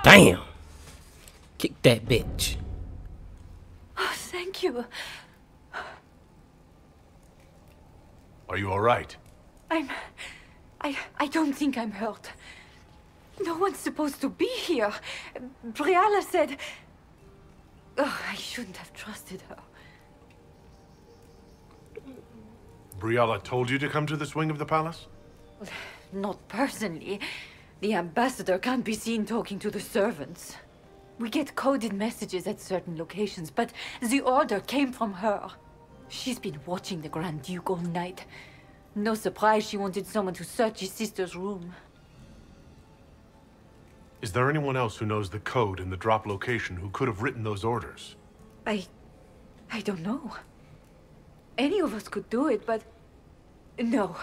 Damn! Kick that bitch. Oh, thank you. Are you all right? I don't think I'm hurt. No one's supposed to be here. Briala said... Oh, I shouldn't have trusted her. Briala told you to come to this wing of the palace? Not personally. The ambassador can't be seen talking to the servants. We get coded messages at certain locations, but the order came from her. She's been watching the Grand Duke all night. No surprise she wanted someone to search his sister's room. Is there anyone else who knows the code and the drop location who could have written those orders? I don't know. Any of us could do it, but... No.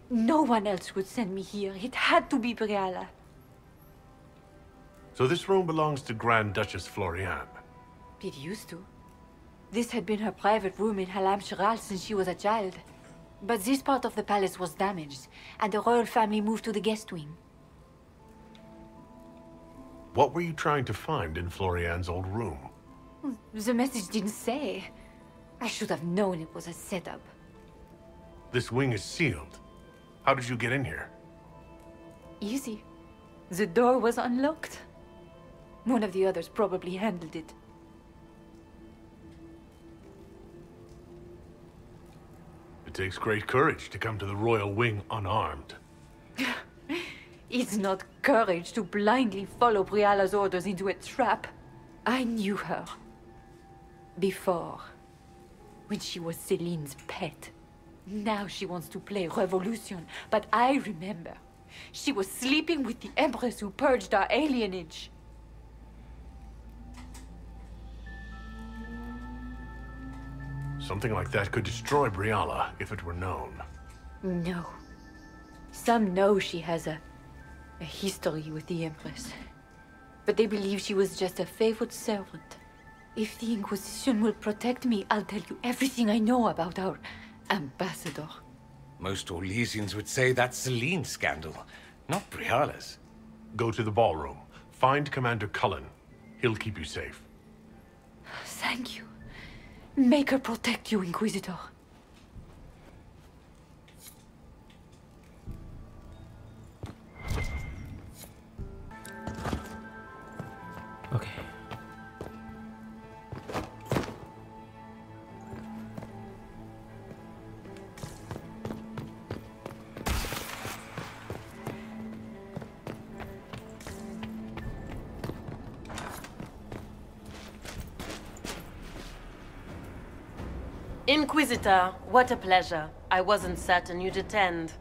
No one else would send me here. It had to be Briala. So this room belongs to Grand Duchess Floriane? It used to. This had been her private room in Halam Shiral since she was a child. But this part of the palace was damaged, and the royal family moved to the guest wing. What were you trying to find in Floriane's old room? The message didn't say. I should have known it was a setup. This wing is sealed. How did you get in here? Easy. The door was unlocked. One of the others probably handled it. It takes great courage to come to the royal wing unarmed. It's not courage to blindly follow Briala's orders into a trap. I knew her. Before. When she was Celine's pet. Now she wants to play revolution, but I remember. She was sleeping with the Empress who purged our alienage. Something like that could destroy Briala if it were known. No. Some know she has a history with the Empress. But they believe she was just a favored servant. If the Inquisition will protect me, I'll tell you everything I know about our ambassador. Most Orlesians would say that's Celine's scandal, not Briala's. Go to the ballroom. Find Commander Cullen. He'll keep you safe. Thank you. Make her protect you, Inquisitor. Okay. Inquisitor, what a pleasure. I wasn't certain you'd attend.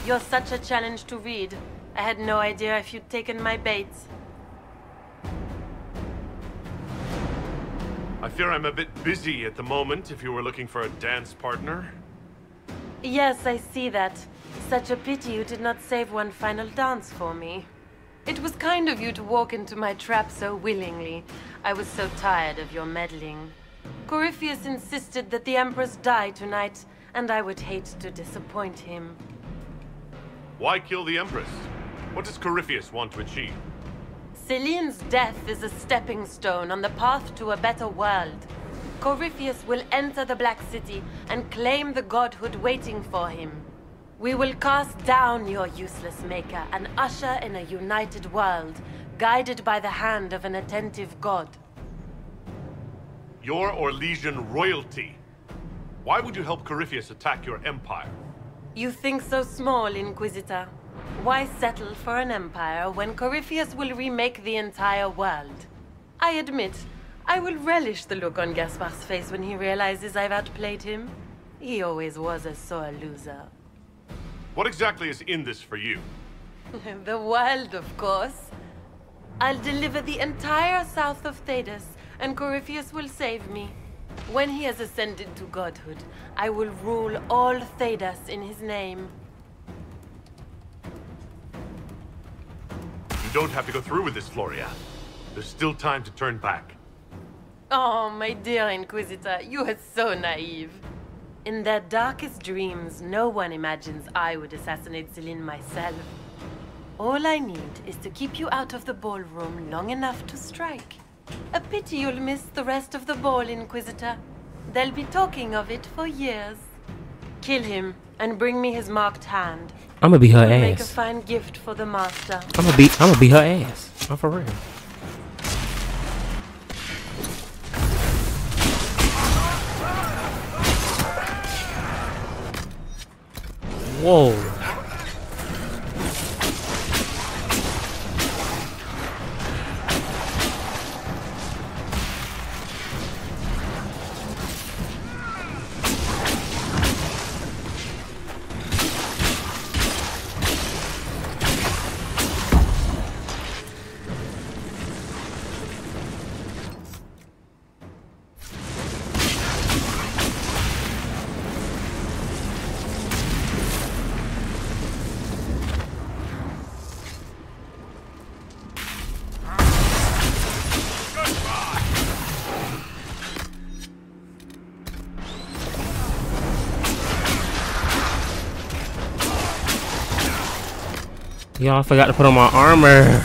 You're such a challenge to read. I had no idea if you'd taken my bait. I fear I'm a bit busy at the moment if you were looking for a dance partner. Yes, I see that. Such a pity you did not save one final dance for me. It was kind of you to walk into my trap so willingly. I was so tired of your meddling. Corypheus insisted that the Empress die tonight, and I would hate to disappoint him. Why kill the Empress? What does Corypheus want to achieve? Celine's death is a stepping stone on the path to a better world. Corypheus will enter the Black City and claim the godhood waiting for him. We will cast down your useless maker and usher in a united world, guided by the hand of an attentive god. Your Orlesian royalty. Why would you help Corypheus attack your empire? You think so small, Inquisitor. Why settle for an empire when Corypheus will remake the entire world? I admit, I will relish the look on Gaspar's face when he realizes I've outplayed him. He always was a sore loser. What exactly is in this for you? The world, of course. I'll deliver the entire south of Thedas, and Corypheus will save me. When he has ascended to godhood, I will rule all Thedas in his name. You don't have to go through with this, Floriane. There's still time to turn back. Oh, my dear Inquisitor, you are so naive. In their darkest dreams, no one imagines I would assassinate Celine myself. All I need is to keep you out of the ballroom long enough to strike. A pity you'll miss the rest of the ball, Inquisitor. They'll be talking of it for years. Kill him and bring me his marked hand. I'm gonna beat her Would make a ass. fine gift for the master. I'm gonna beat her ass. I'm for real. Whoa. Y'all, I forgot to put on my armor.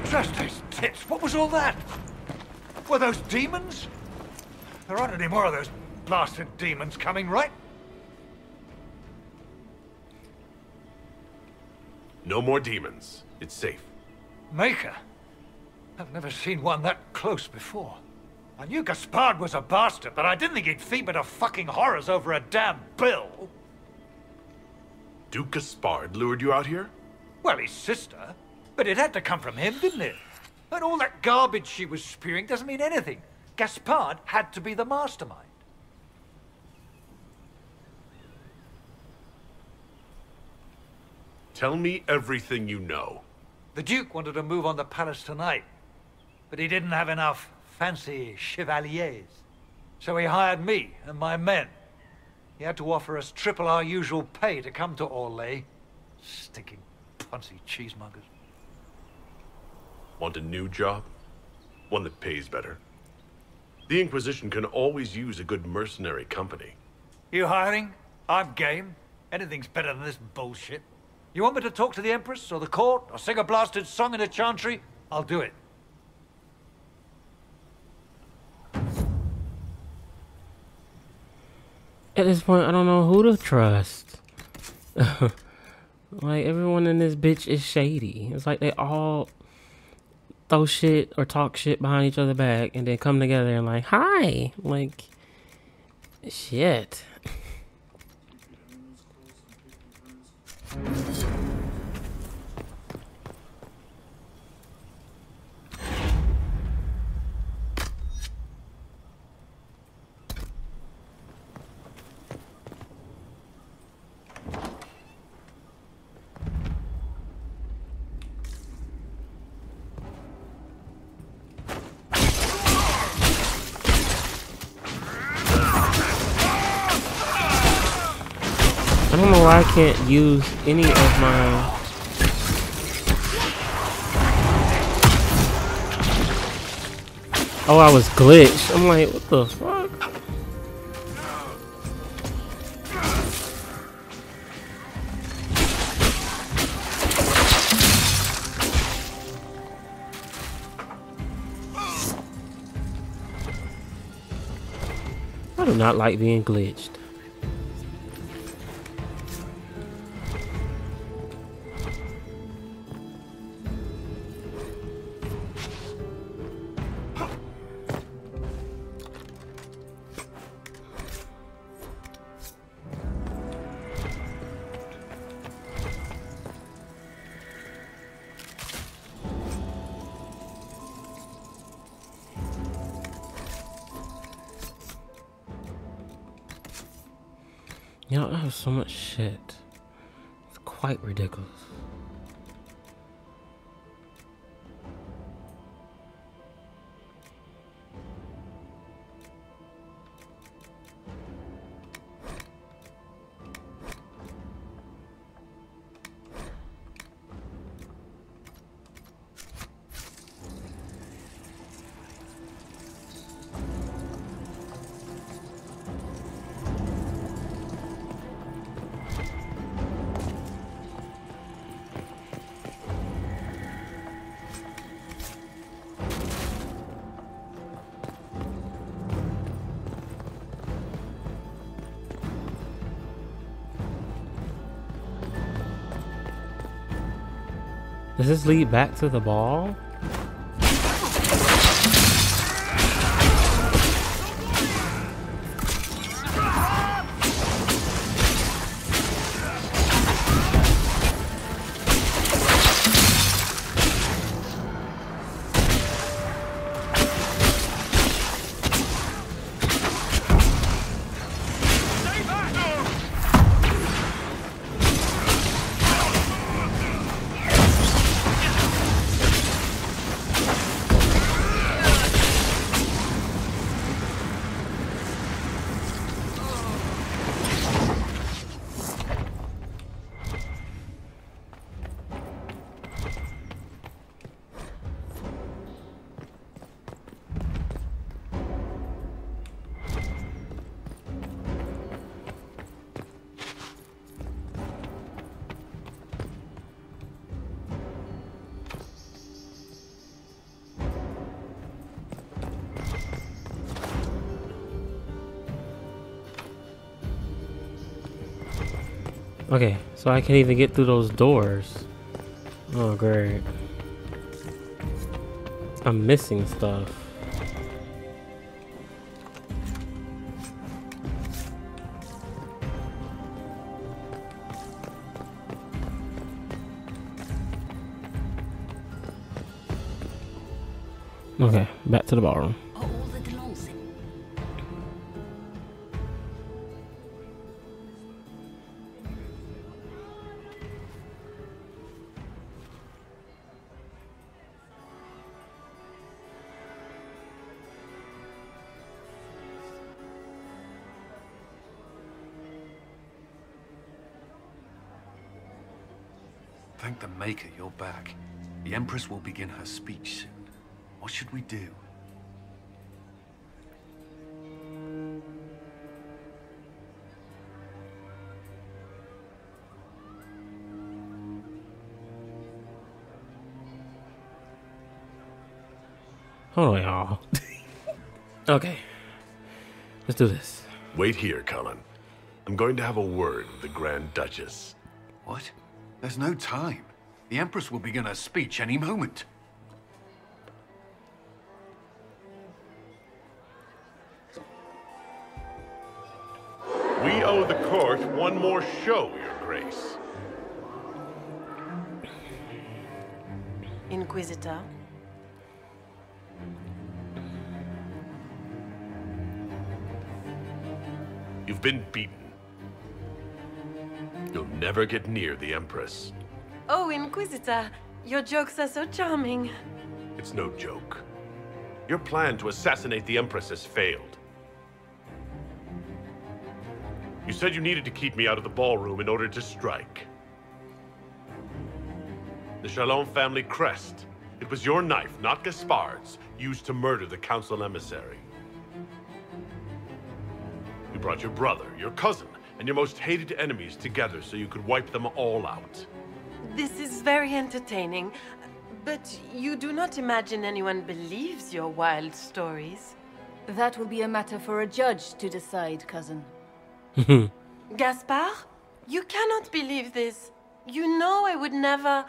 Trust those tits. What was all that? Were those demons? There aren't any more of those blasted demons coming, right? No more demons. It's safe. Maker? I've never seen one that close before. I knew Gaspard was a bastard, but I didn't think he'd feed me to fucking horrors over a damn bill. Duke Gaspard lured you out here? Well, his sister. But it had to come from him, didn't it? And all that garbage she was spewing doesn't mean anything. Gaspard had to be the mastermind. Tell me everything you know. The Duke wanted to move on the palace tonight, but he didn't have enough fancy chevaliers. So he hired me and my men. He had to offer us triple our usual pay to come to Orlais. Stinking punsy cheesemongers. Want a new job? One that pays better? The Inquisition can always use a good mercenary company. You hiring? I'm game. Anything's better than this bullshit. You want me to talk to the Empress or the court or sing a blasted song in a chantry? I'll do it. At this point, I don't know who to trust. Like, everyone in this bitch is shady. It's like they all throw shit or talk shit behind each other's back and then come together and like, hi. Like, shit. I don't know why I can't use any of my... Oh, I was glitched. I'm like, what the fuck? I do not like being glitched. You know, I have so much shit. It's quite ridiculous. Does this lead back to the ball? Okay, so I can't even get through those doors. Oh, great. I'm missing stuff. Okay, back to the ballroom. Thank the Maker you're back. The Empress will begin her speech soon. What should we do? Hold on, y'all. Okay. Let's do this. Wait here, Cullen. I'm going to have a word with the Grand Duchess. What? There's no time. The Empress will begin her speech any moment. We owe the court one more show, Your Grace. Inquisitor. You've been beaten. You'll never get near the Empress. Oh, Inquisitor, your jokes are so charming. It's no joke. Your plan to assassinate the Empress has failed. You said you needed to keep me out of the ballroom in order to strike. The Chalon family crest. It was your knife, not Gaspard's, used to murder the council emissary. You brought your brother, your cousin, and your most hated enemies together so you could wipe them all out. This is very entertaining, but you do not imagine anyone believes your wild stories. That will be a matter for a judge to decide, cousin. Gaspard? You cannot believe this. You know I would never...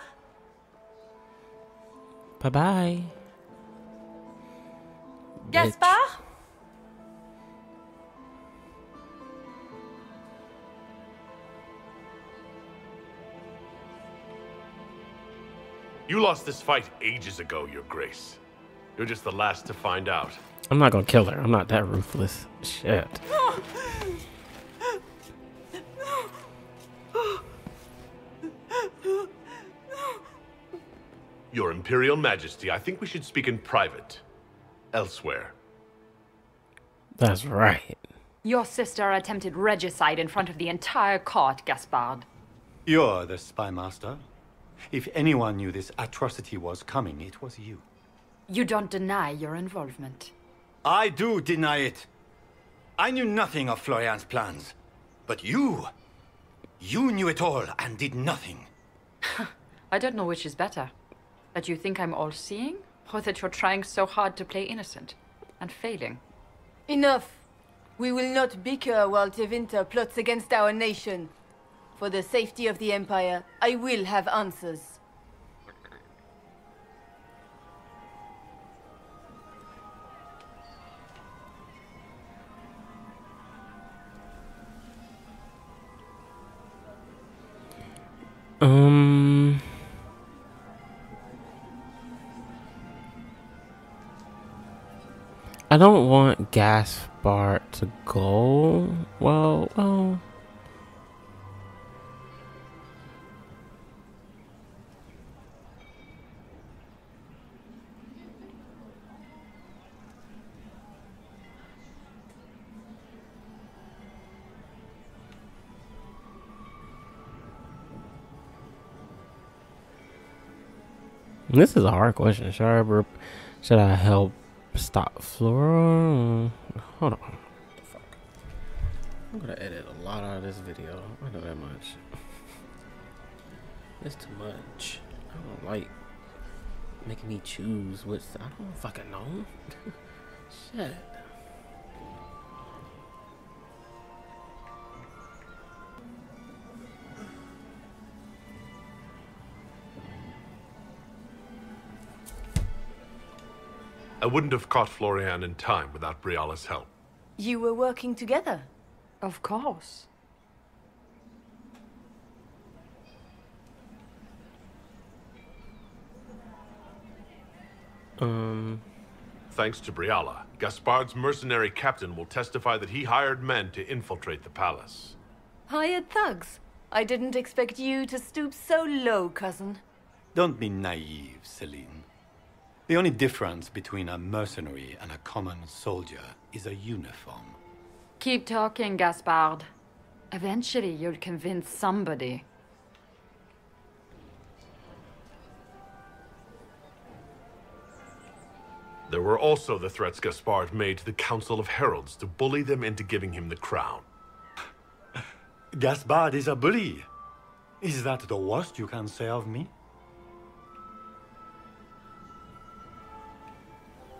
Bye-bye. Gaspard? You lost this fight ages ago, Your Grace. You're just the last to find out. I'm not gonna kill her. I'm not that ruthless. Shit. Your Imperial Majesty, I think we should speak in private. Elsewhere. That's right. Your sister attempted regicide in front of the entire court, Gaspard. You're the spy master. If anyone knew this atrocity was coming, it was you. You don't deny your involvement. I do deny it. I knew nothing of Florian's plans. But you knew it all and did nothing. I don't know which is better. That you think I'm all-seeing, or that you're trying so hard to play innocent and failing. Enough. We will not bicker while Tevinter plots against our nation. For the safety of the Empire, I will have answers. I don't want Gaspard to go. Well. This is a hard question. Should I help stop Flora? Hold on. What the fuck? I'm gonna edit a lot out of this video. I know that much. It's too much. I don't like making me choose what's. I don't fucking know. Shit. I wouldn't have caught Florian in time without Briala's help. You were working together? Of course. Thanks to Briala, Gaspard's mercenary captain will testify that he hired men to infiltrate the palace. Hired thugs? I didn't expect you to stoop so low, cousin. Don't be naive, Celine. The only difference between a mercenary and a common soldier is a uniform. Keep talking, Gaspard. Eventually, you'll convince somebody. There were also the threats Gaspard made to the Council of Heralds to bully them into giving him the crown. Gaspard is a bully. Is that the worst you can say of me?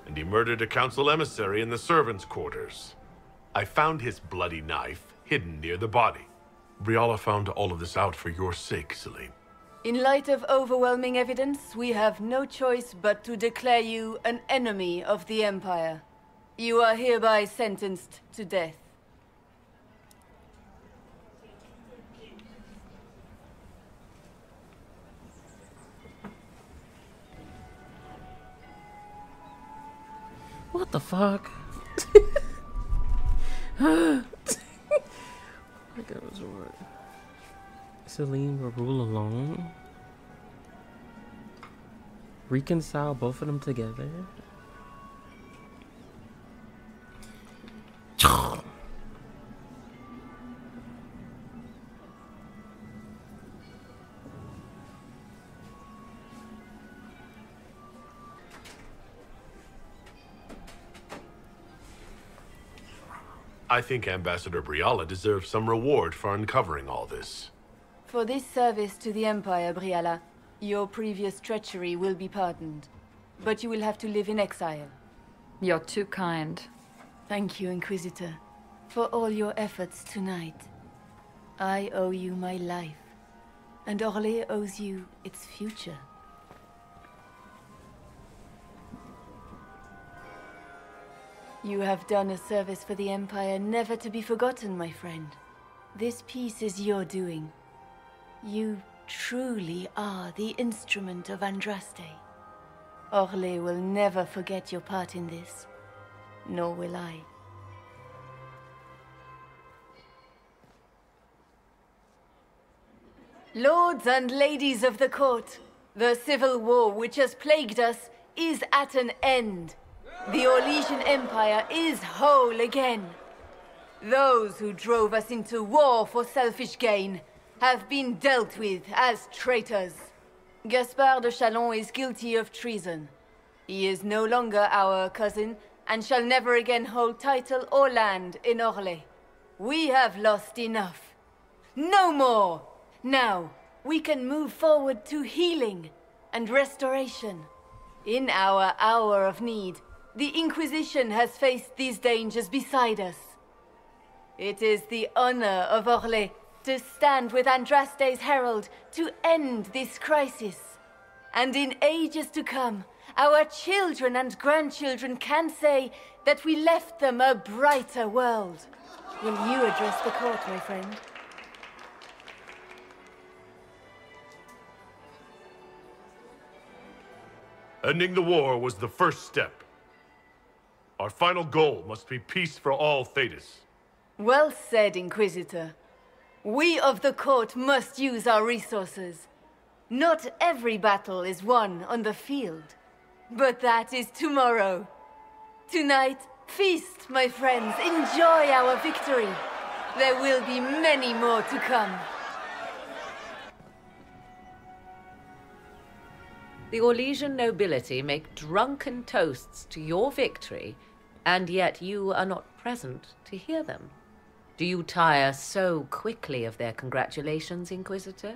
And he murdered a council emissary in the servants' quarters. I found his bloody knife hidden near the body. Briala found all of this out for your sake, Celine. In light of overwhelming evidence, we have no choice but to declare you an enemy of the Empire. You are hereby sentenced to death. What the fuck? My God, was what? Celine will rule alone. Reconcile both of them together. I think Ambassador Briala deserves some reward for uncovering all this. For this service to the Empire, Briala, your previous treachery will be pardoned. But you will have to live in exile. You're too kind. Thank you, Inquisitor, for all your efforts tonight. I owe you my life, and Orlais owes you its future. You have done a service for the Empire never to be forgotten, my friend. This piece is your doing. You truly are the instrument of Andraste. Orlais will never forget your part in this, nor will I. Lords and ladies of the court, The civil war which has plagued us is at an end. The Orlesian Empire is whole again. Those who drove us into war for selfish gain have been dealt with as traitors. Gaspard de Chalon is guilty of treason. He is no longer our cousin, and shall never again hold title or land in Orlais. We have lost enough. No more! Now, we can move forward to healing and restoration. In our hour of need, the Inquisition has faced these dangers beside us. It is the honor of Orlais to stand with Andraste's herald to end this crisis. And in ages to come, our children and grandchildren can say that we left them a brighter world. Will you address the court, my friend? Ending the war was the first step. Our final goal must be peace for all Thedas. Well said, Inquisitor. We of the court must use our resources. Not every battle is won on the field, but that is tomorrow. Tonight, feast, my friends. Enjoy our victory. There will be many more to come. The Orlesian nobility make drunken toasts to your victory, and yet you are not present to hear them. Do you tire so quickly of their congratulations, Inquisitor?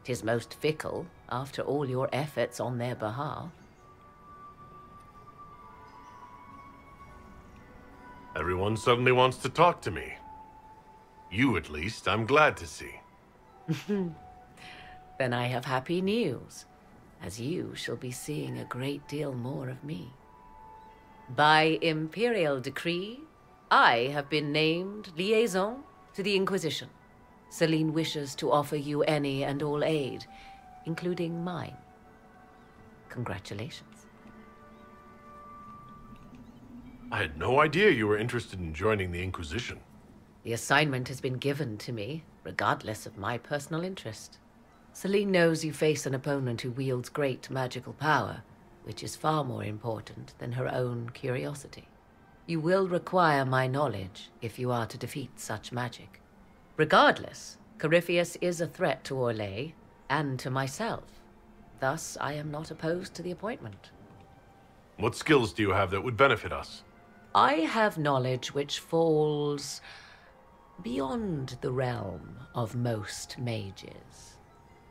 'Tis most fickle, after all your efforts on their behalf. Everyone suddenly wants to talk to me. You, at least, I'm glad to see. Then I have happy news, as you shall be seeing a great deal more of me. By imperial decree, I have been named liaison to the Inquisition. Celine wishes to offer you any and all aid, including mine. Congratulations. I had no idea you were interested in joining the Inquisition. The assignment has been given to me, regardless of my personal interest. Celine knows you face an opponent who wields great magical power, which is far more important than her own curiosity. You will require my knowledge if you are to defeat such magic. Regardless, Corypheus is a threat to Orlais and to myself. Thus, I am not opposed to the appointment. What skills do you have that would benefit us? I have knowledge which falls beyond the realm of most mages.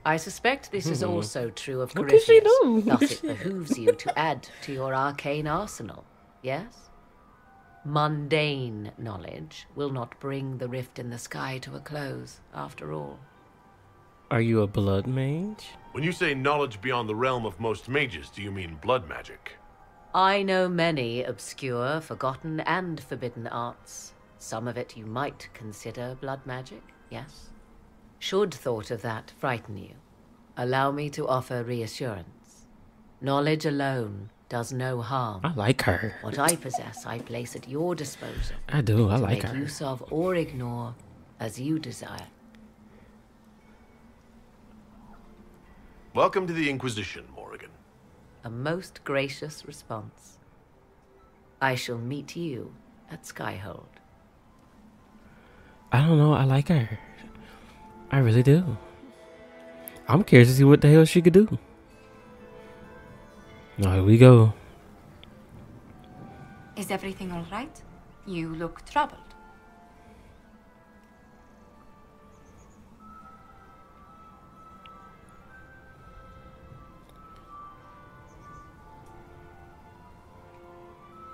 I suspect this is also true of What could she Corypheus, do? thus it behooves you to add to your arcane arsenal, yes? Mundane knowledge will not bring the rift in the sky to a close, after all. Are you a blood mage? When you say knowledge beyond the realm of most mages, do you mean blood magic? I know many obscure, forgotten, and forbidden arts. Some of it you might consider blood magic, yes? Should thought of that frighten you, allow me to offer reassurance. Knowledge alone does no harm. I like her. What I possess, I place at your disposal. I do. I like to her. make use of or ignore as you desire. Welcome to the Inquisition, Morrigan. A most gracious response. I shall meet you at Skyhold. I don't know. I like her. I really do. I'm curious to see what the hell she could do. Now, here we go. Is everything all right? You look troubled.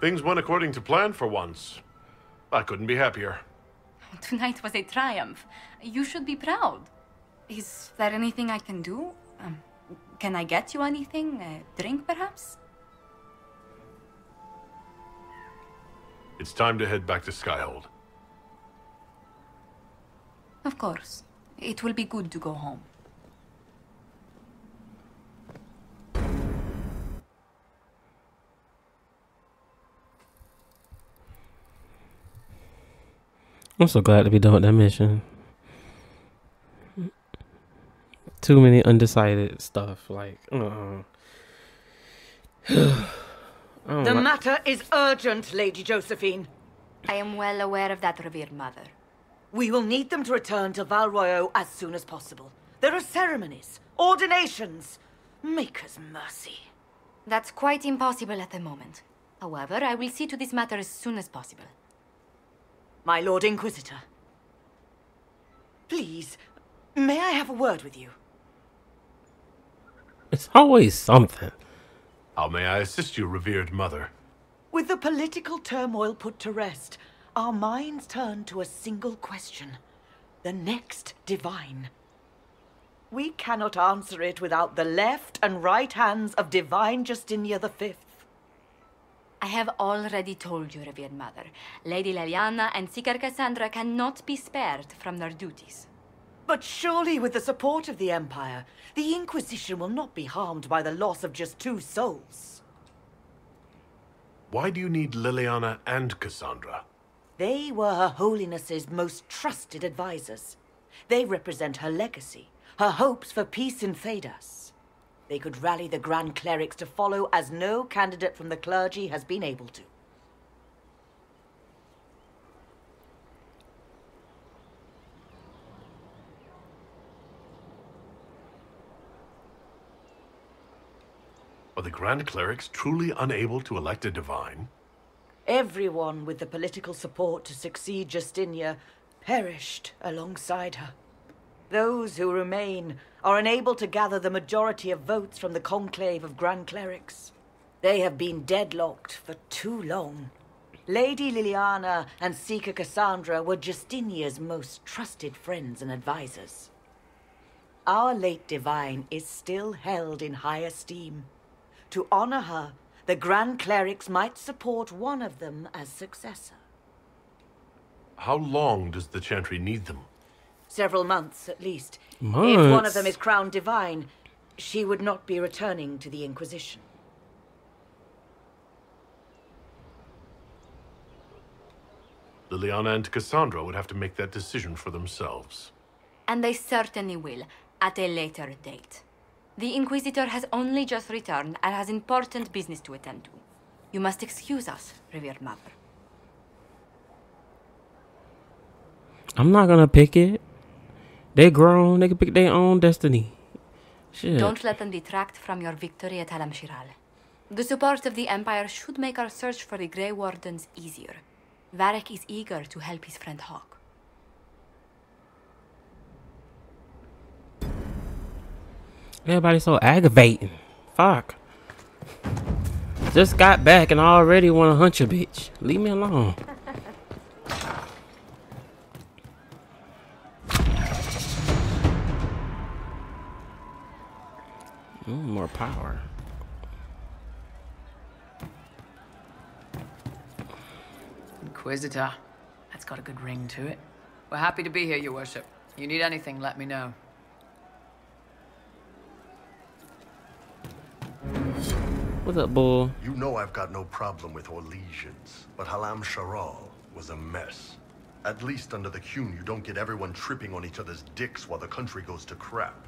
Things went according to plan for once. I couldn't be happier. Tonight was a triumph. You should be proud. Is there anything I can do? Can I get you anything? A drink, perhaps? It's time to head back to Skyhold. Of course. It will be good to go home. I'm so glad to be done with that mission. too many undecided stuff. Like, The matter is urgent, Lady Josephine. I am well aware of that, revered mother. We will need them to return to Val Royeaux as soon as possible. There are ceremonies, ordinations. Maker's mercy. That's quite impossible at the moment. However, I will see to this matter as soon as possible. My Lord Inquisitor. Please, may I have a word with you? It's always something. How may I assist you, revered mother? With the political turmoil put to rest, our minds turn to a single question. The next divine. We cannot answer it without the left and right hands of Divine Justinia V. I have already told you, revered mother. Lady Leliana and Seeker Cassandra cannot be spared from their duties. But surely with the support of the Empire, the Inquisition will not be harmed by the loss of just 2 souls. Why do you need Liliana and Cassandra? They were Her Holiness's most trusted advisors. They represent her legacy, her hopes for peace in Thedas. They could rally the Grand Clerics to follow as no candidate from the clergy has been able to. Are the Grand Clerics truly unable to elect a divine? Everyone with the political support to succeed Justinia perished alongside her. Those who remain are unable to gather the majority of votes from the conclave of Grand Clerics. They have been deadlocked for too long. Lady Liliana and Seeker Cassandra were Justinia's most trusted friends and advisors. Our late divine is still held in high esteem. To honor her, the Grand Clerics might support one of them as successor. How long does the Chantry need them? Several months, at least. Months? If one of them is crowned divine, she would not be returning to the Inquisition. Liliana and Cassandra would have to make that decision for themselves. And they certainly will, at a later date. The Inquisitor has only just returned and has important business to attend to. You must excuse us, revered mother. I'm not gonna pick it. They grown. They can pick their own destiny. Shit. Don't let them detract from your victory at Alam Shiral. The support of the Empire should make our search for the Grey Wardens easier. Varric is eager to help his friend Hawk. Everybody's so aggravating. Fuck. Just got back and I already want to hunt your bitch. Leave me alone. More power. Inquisitor. That's got a good ring to it. We're happy to be here, Your Worship. You need anything, let me know. What's up, bull? You know I've got no problem with Orlesians, but Halam Sharal was a mess. At least under the Qun, you don't get everyone tripping on each other's dicks while the country goes to crap.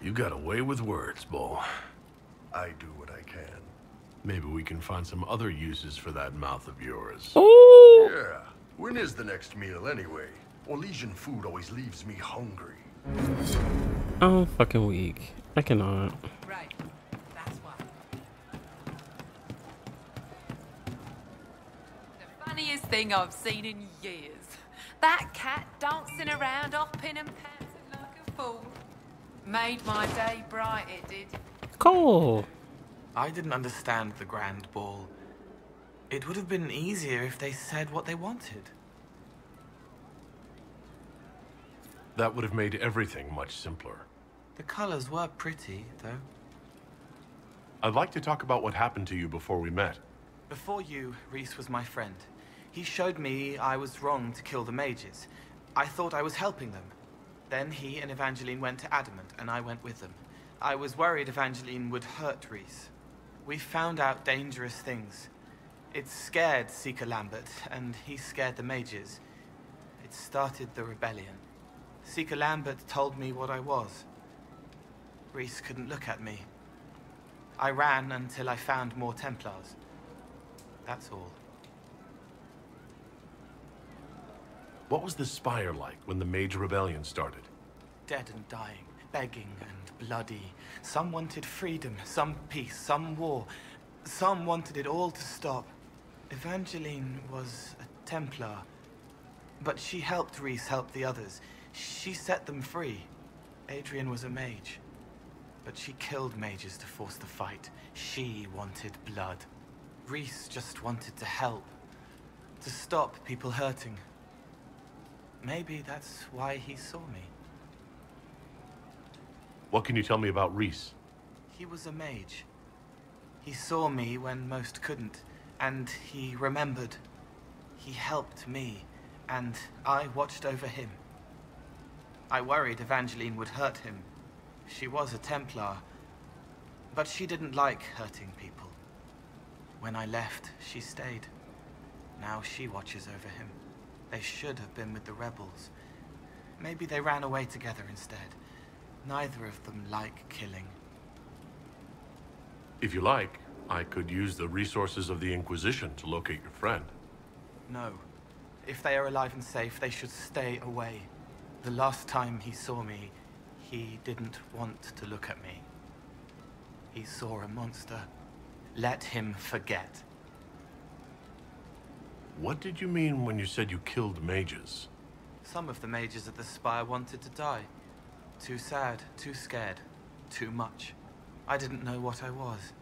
You got away with words, Bull. I do what I can. Maybe we can find some other uses for that mouth of yours. Ooh. Yeah. When is the next meal anyway? Orlesian food always leaves me hungry. I'm fucking weak. I cannot. Right. That's why. The funniest thing I've seen in years. That cat dancing around hopping and pouncing like a fool. Made my day bright, it did. Cool. I didn't understand the Grand Ball. It would have been easier if they said what they wanted. That would have made everything much simpler. The colors were pretty, though. I'd like to talk about what happened to you before we met. Before you, Rhys was my friend. He showed me I was wrong to kill the mages. I thought I was helping them. Then he and Evangeline went to Adamant, and I went with them. I was worried Evangeline would hurt Rhys. We found out dangerous things. It scared Seeker Lambert, and he scared the mages. It started the rebellion. Seeker Lambert told me what I was. Reese couldn't look at me. I ran until I found more Templars. That's all. What was the Spire like when the Mage Rebellion started? Dead and dying, begging and bloody. Some wanted freedom, some peace, some war. Some wanted it all to stop. Evangeline was a Templar, but she helped Reese help the others. She set them free. Adrian was a mage, but she killed mages to force the fight. She wanted blood. Reese just wanted to help, to stop people hurting. Maybe that's why he saw me. What can you tell me about Reese? He was a mage. He saw me when most couldn't, and he remembered. He helped me, and I watched over him. I worried Evangeline would hurt him. She was a Templar, but she didn't like hurting people. When I left, she stayed. Now she watches over him. They should have been with the rebels. Maybe they ran away together instead. Neither of them like killing. If you like, I could use the resources of the Inquisition to locate your friend. No. If they are alive and safe, they should stay away. The last time he saw me, he didn't want to look at me. He saw a monster. Let him forget. What did you mean when you said you killed mages? Some of the mages at the Spire wanted to die. Too sad, too scared, too much. I didn't know what I was.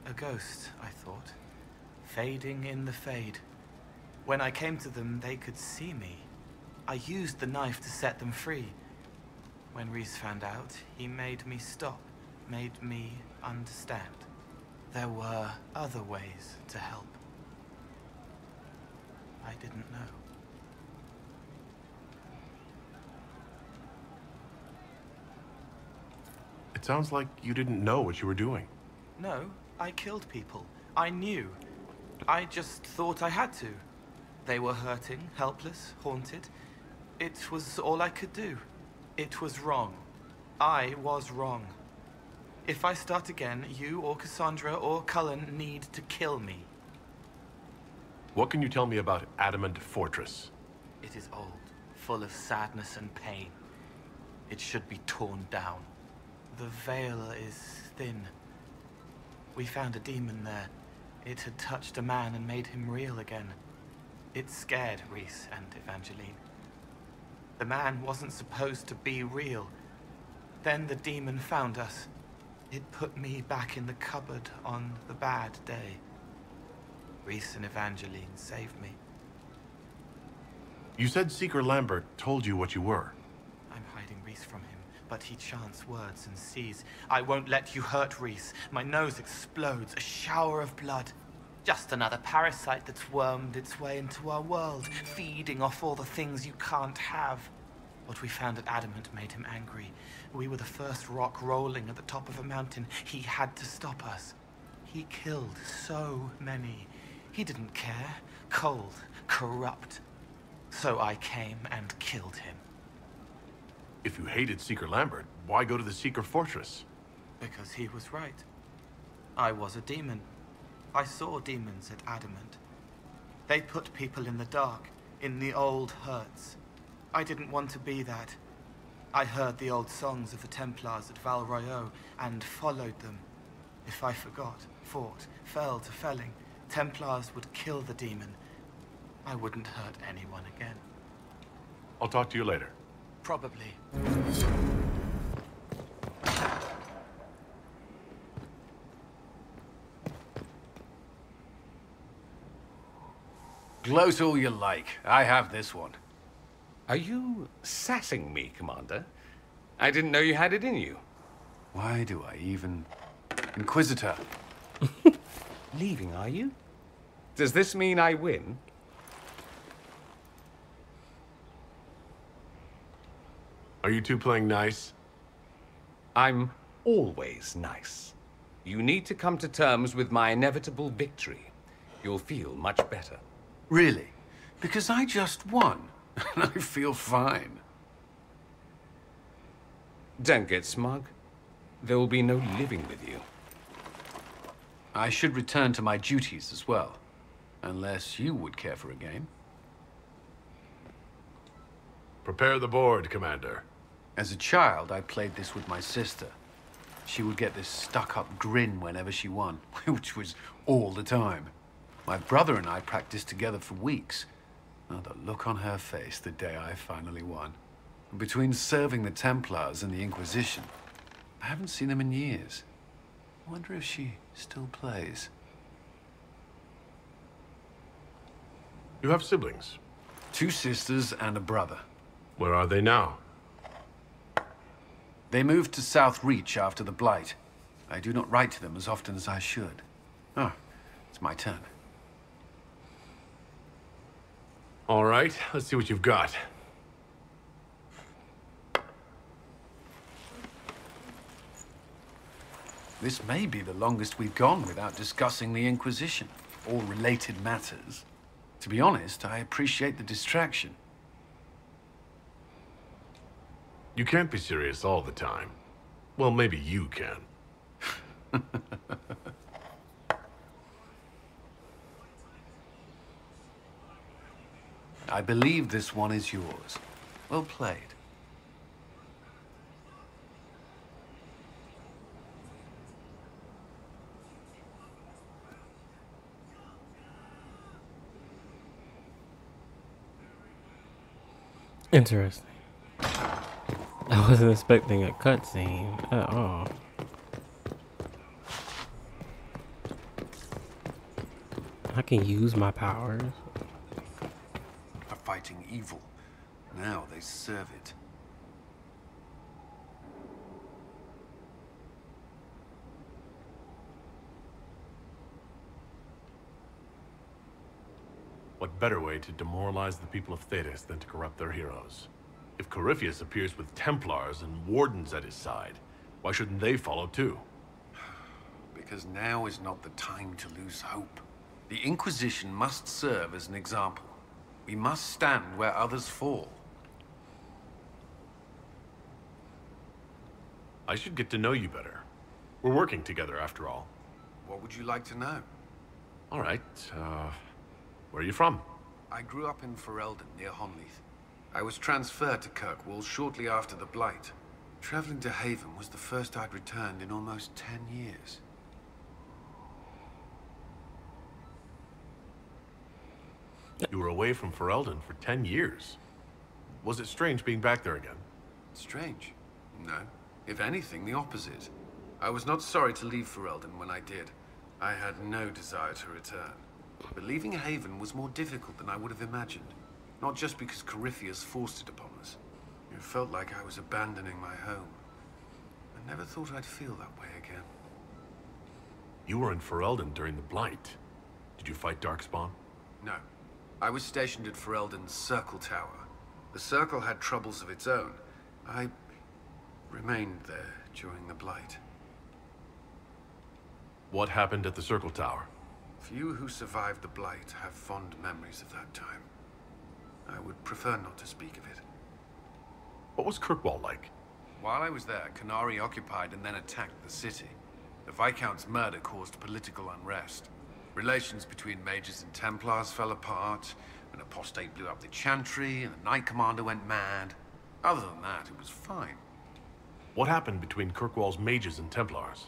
A ghost, I thought. Fading in the fade. When I came to them, they could see me. I used the knife to set them free. When Reese found out, he made me stop, made me understand. There were other ways to help. I didn't know. It sounds like you didn't know what you were doing. No, I killed people. I knew. I just thought I had to. They were hurting, helpless, haunted. It was all I could do. It was wrong. I was wrong. If I start again, you or Cassandra or Cullen need to kill me. What can you tell me about Adamant Fortress? It is old, full of sadness and pain. It should be torn down. The veil is thin. We found a demon there. It had touched a man and made him real again. It scared Reese and Evangeline. The man wasn't supposed to be real. Then the demon found us. It put me back in the cupboard on the bad day. Reese and Evangeline saved me. You said Seeker Lambert told you what you were. I'm hiding Reese from him, but he chants words and sees. I won't let you hurt Reese. My nose explodes, a shower of blood. Just another parasite that's wormed its way into our world, feeding off all the things you can't have. What we found at Adamant made him angry. We were the first rock rolling at the top of a mountain. He had to stop us. He killed so many. He didn't care. Cold, corrupt. So I came and killed him. If you hated Seeker Lambert, why go to the Seeker Fortress? Because he was right. I was a demon. I saw demons at Adamant. They put people in the dark, in the old hurts. I didn't want to be that. I heard the old songs of the Templars at Val Royeaux and followed them. If I forgot, fought, fell to felling, Templars would kill the demon. I wouldn't hurt anyone again. I'll talk to you later. Probably. Gloat all you like. I have this one. Are you sassing me, Commander? I didn't know you had it in you. Why do I even... Inquisitor. Leaving, are you? Does this mean I win? Are you two playing nice? I'm always nice. You need to come to terms with my inevitable victory. You'll feel much better. Really? Because I just won. and I feel fine. Don't get smug. There will be no living with you. I should return to my duties as well, unless you would care for a game. Prepare the board, Commander. As a child, I played this with my sister. She would get this stuck-up grin whenever she won, which was all the time. My brother and I practiced together for weeks. Oh, the look on her face the day I finally won. Between serving the Templars and the Inquisition, I haven't seen them in years. I wonder if she still plays. You have siblings? 2 sisters and a brother. Where are they now? They moved to South Reach after the Blight. I do not write to them as often as I should. Oh, it's my turn. All right, let's see what you've got. This may be the longest we've gone without discussing the Inquisition, or related matters. To be honest, I appreciate the distraction. You can't be serious all the time. Well, maybe you can. I believe this one is yours. Well played. Interesting. I wasn't expecting a cutscene at all. I can use my powers. Are fighting evil. Now they serve it. What better way to demoralize the people of Thetis than to corrupt their heroes? If Corypheus appears with Templars and Wardens at his side, why shouldn't they follow too? Because now is not the time to lose hope. The Inquisition must serve as an example. We must stand where others fall. I should get to know you better. We're working together, after all. What would you like to know? All right, where are you from? I grew up in Ferelden, near Honleith. I was transferred to Kirkwall shortly after the Blight. Traveling to Haven was the first I'd returned in almost 10 years. You were away from Ferelden for 10 years. Was it strange being back there again? Strange? No. If anything, the opposite. I was not sorry to leave Ferelden when I did. I had no desire to return. But leaving Haven was more difficult than I would have imagined. Not just because Corypheus forced it upon us. It felt like I was abandoning my home. I never thought I'd feel that way again. You were in Ferelden during the Blight. Did you fight Darkspawn? No. I was stationed at Ferelden's Circle Tower. The Circle had troubles of its own. I remained there during the Blight. What happened at the Circle Tower? Few who survived the Blight have fond memories of that time. I would prefer not to speak of it. What was Kirkwall like? While I was there, Canary occupied and then attacked the city. The Viscount's murder caused political unrest. Relations between mages and Templars fell apart, an apostate blew up the Chantry, and the Knight Commander went mad. Other than that, it was fine. What happened between Kirkwall's mages and Templars?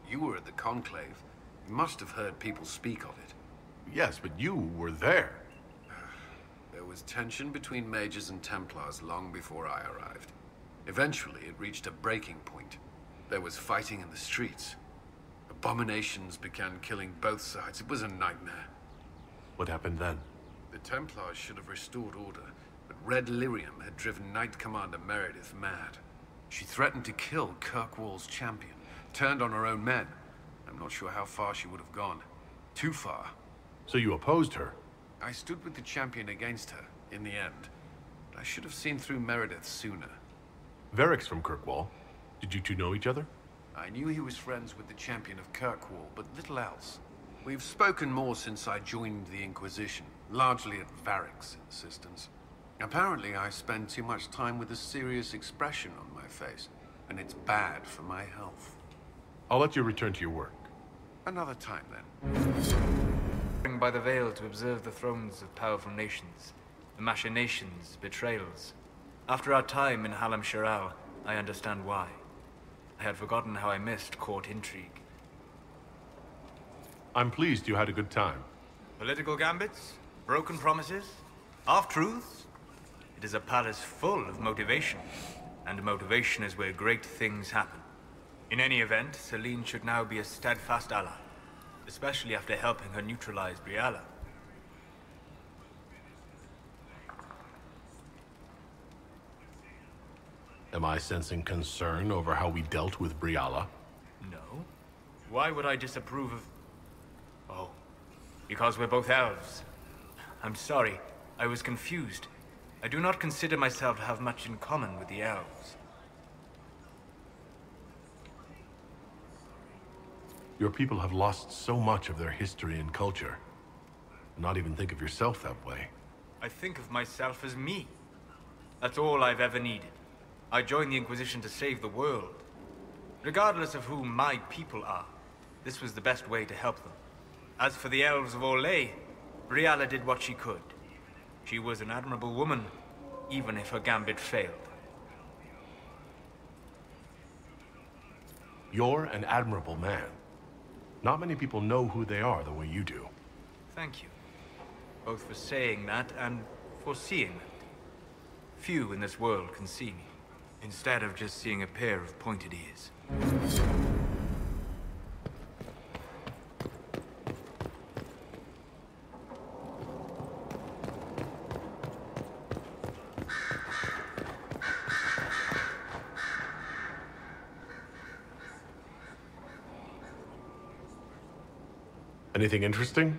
You were at the Conclave. You must have heard people speak of it. Yes, but you were there. There was tension between mages and Templars long before I arrived. Eventually, it reached a breaking point. There was fighting in the streets. Abominations began killing both sides. It was a nightmare. What happened then? The Templars should have restored order, but Red Lyrium had driven Knight Commander Meredith mad. She threatened to kill Kirkwall's champion, turned on her own men. I'm not sure how far she would have gone. Too far. So you opposed her? I stood with the champion against her, in the end. But I should have seen through Meredith sooner. Varric's from Kirkwall. Did you two know each other? I knew he was friends with the champion of Kirkwall, but little else. We've spoken more since I joined the Inquisition, largely at Varric's insistence. Apparently, I spend too much time with a serious expression on my face, and it's bad for my health. I'll let you return to your work. Another time, then. By the veil to observe the thrones of powerful nations, the machinations, betrayals. After our time in Halam Shiral, I understand why. I had forgotten how I missed court intrigue. I'm pleased you had a good time. Political gambits, broken promises, half-truths. It is a palace full of motivation, and motivation is where great things happen. In any event, Celine should now be a steadfast ally, especially after helping her neutralize Briala. Am I sensing concern over how we dealt with Briala? No. Why would I disapprove of... Oh, because we're both elves. I'm sorry, I was confused. I do not consider myself to have much in common with the elves. Your people have lost so much of their history and culture. Not even think of yourself that way. I think of myself as me. That's all I've ever needed. I joined the Inquisition to save the world. Regardless of who my people are, this was the best way to help them. As for the elves of Orlais, Briala did what she could. She was an admirable woman, even if her gambit failed. You're an admirable man. Not many people know who they are the way you do. Thank you. Both for saying that and for seeing that. Few in this world can see me, instead of just seeing a pair of pointed ears. Anything interesting?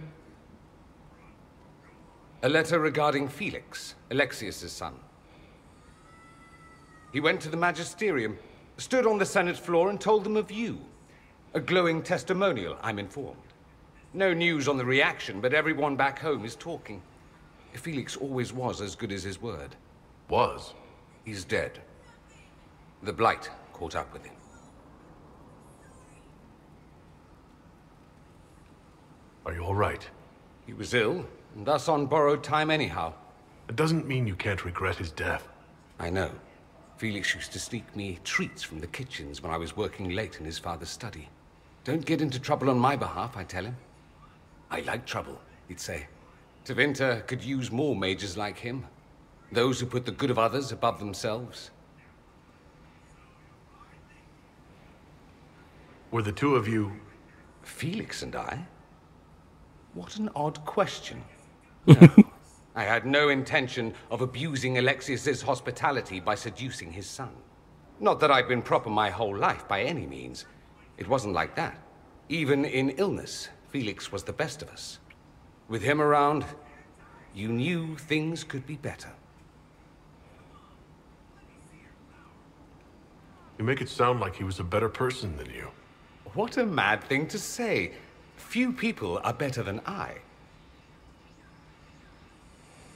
A letter regarding Felix, Alexius's son. He went to the Magisterium, stood on the Senate floor and told them of you. A glowing testimonial, I'm informed. No news on the reaction, but everyone back home is talking. Felix always was as good as his word. Was? He's dead. The Blight caught up with him. Are you all right? He was ill, and thus on borrowed time anyhow. It doesn't mean you can't regret his death. I know. Felix used to sneak me treats from the kitchens when I was working late in his father's study. Don't get into trouble on my behalf, I tell him. I like trouble, he'd say. Tevinter could use more mages like him. Those who put the good of others above themselves. Were the two of you... Felix and I? What an odd question. No, I had no intention of abusing Alexius's hospitality by seducing his son. Not that I've been proper my whole life by any means. It wasn't like that. Even in illness, Felix was the best of us. With him around, you knew things could be better. You make it sound like he was a better person than you. What a mad thing to say. Few people are better than I.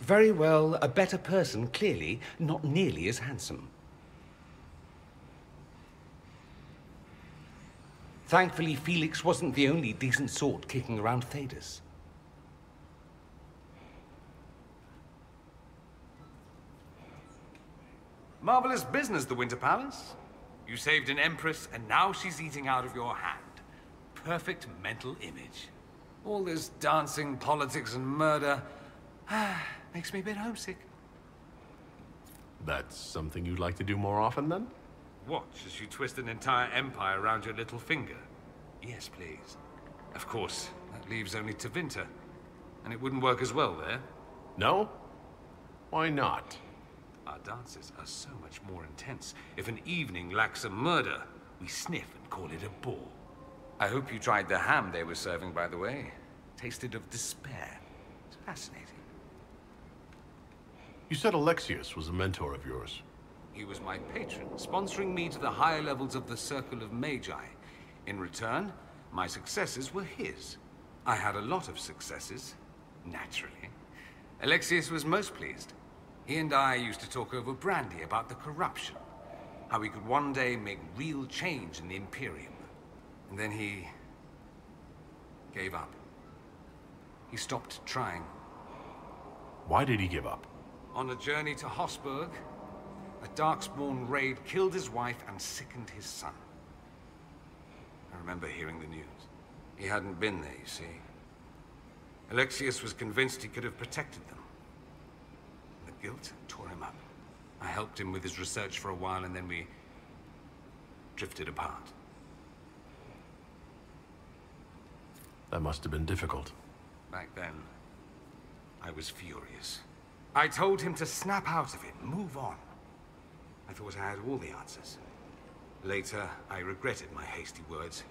Very well, a better person, clearly, not nearly as handsome. Thankfully, Felix wasn't the only decent sort kicking around Thedas. Marvelous business, the Winter Palace. You saved an empress, and now she's eating out of your hand. Perfect mental image. All this dancing, politics, and murder makes me a bit homesick. That's something you'd like to do more often, then? Watch as you twist an entire empire around your little finger. Yes, please. Of course, that leaves only Tevinter. And it wouldn't work as well there. No? Why not? Our dances are so much more intense. If an evening lacks a murder, we sniff and call it a ball. I hope you tried the ham they were serving, by the way. Tasted of despair. It's fascinating. You said Alexius was a mentor of yours. He was my patron, sponsoring me to the higher levels of the Circle of Magi. In return, my successes were his. I had a lot of successes, naturally. Alexius was most pleased. He and I used to talk over brandy about the corruption. How we could one day make real change in the Imperium. And then he gave up. He stopped trying. Why did he give up? On a journey to Hossberg, a Darkspawn raid killed his wife and sickened his son. I remember hearing the news. He hadn't been there, you see. Alexius was convinced he could have protected them. The guilt tore him up. I helped him with his research for a while, and then we drifted apart. That must have been difficult. Back then, I was furious. I told him to snap out of it, move on. I thought I had all the answers. Later, I regretted my hasty words.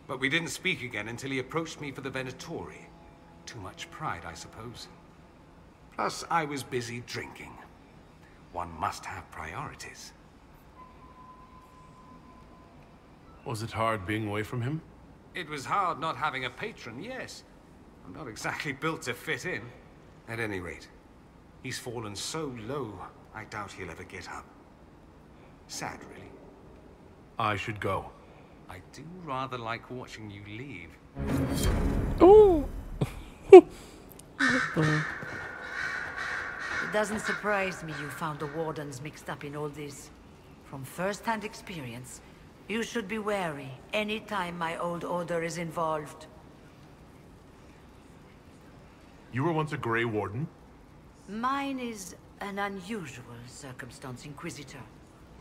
But we didn't speak again until he approached me for the Venatori. Too much pride, I suppose. Plus, I was busy drinking. One must have priorities. Was it hard being away from him? It was hard not having a patron, yes. I'm not exactly built to fit in. At any rate, he's fallen so low, I doubt he'll ever get up. Sad, really. I should go. I do rather like watching you leave. Ooh. It doesn't surprise me you found the Wardens mixed up in all this. From first-hand experience, you should be wary any time my old order is involved. You were once a Grey Warden? Mine is an unusual circumstance, Inquisitor.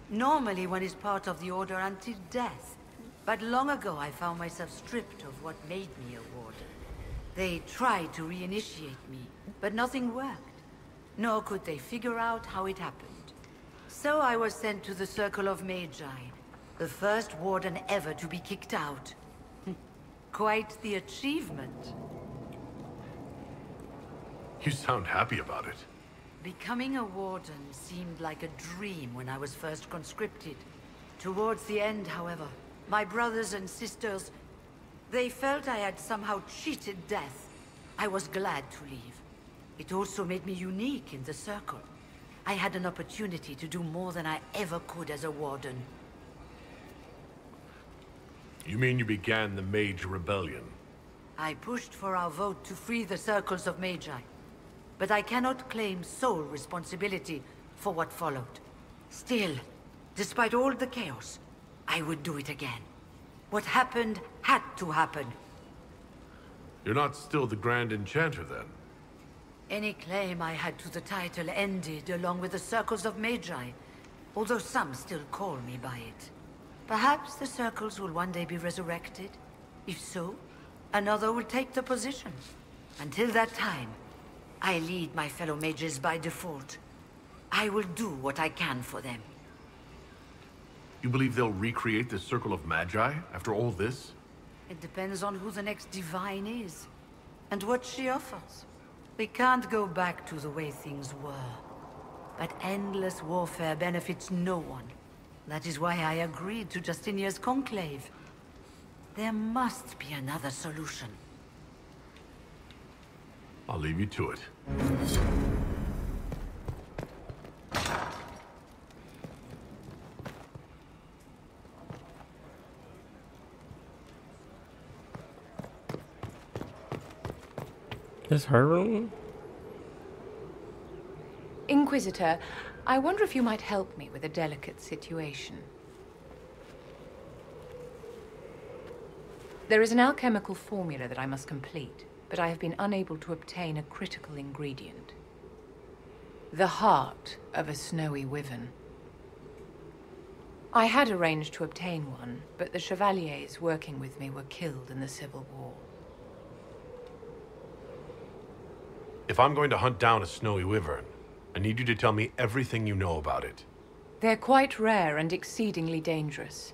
Normally one is part of the Order until death. But long ago I found myself stripped of what made me a Warden. They tried to reinitiate me, but nothing worked. Nor could they figure out how it happened. So I was sent to the Circle of Magi, the first Warden ever to be kicked out. Quite the achievement. You sound happy about it. Becoming a Warden seemed like a dream when I was first conscripted. Towards the end, however, my brothers and sisters, they felt I had somehow cheated death. I was glad to leave. It also made me unique in the Circle. I had an opportunity to do more than I ever could as a Warden. You mean you began the Mage Rebellion? I pushed for our vote to free the Circles of Magi. But I cannot claim sole responsibility for what followed. Still, despite all the chaos, I would do it again. What happened had to happen. You're not still the Grand Enchanter, then? Any claim I had to the title ended along with the Circles of Magi, although some still call me by it. Perhaps the Circles will one day be resurrected. If so, another will take the position. Until that time, I lead my fellow mages by default. I will do what I can for them. You believe they'll recreate the Circle of Magi after all this? It depends on who the next divine is, and what she offers. We can't go back to the way things were. But endless warfare benefits no one. That is why I agreed to Justinia's conclave. There must be another solution. I'll leave you to it. Is her room? Inquisitor, I wonder if you might help me with a delicate situation. There is an alchemical formula that I must complete, but I have been unable to obtain a critical ingredient. The heart of a snowy wyvern. I had arranged to obtain one, but the chevaliers working with me were killed in the Civil War. If I'm going to hunt down a snowy wyvern, I need you to tell me everything you know about it. They're quite rare and exceedingly dangerous.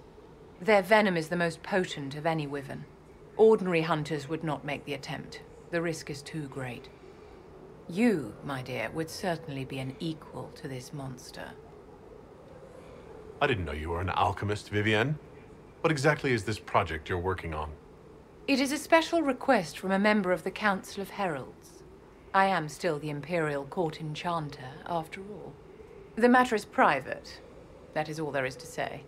Their venom is the most potent of any wyvern. Ordinary hunters would not make the attempt. The risk is too great. You, my dear, would certainly be an equal to this monster. I didn't know you were an alchemist, Vivienne. What exactly is this project you're working on? It is a special request from a member of the Council of Heralds. I am still the Imperial Court Enchanter, after all. The matter is private. That is all there is to say.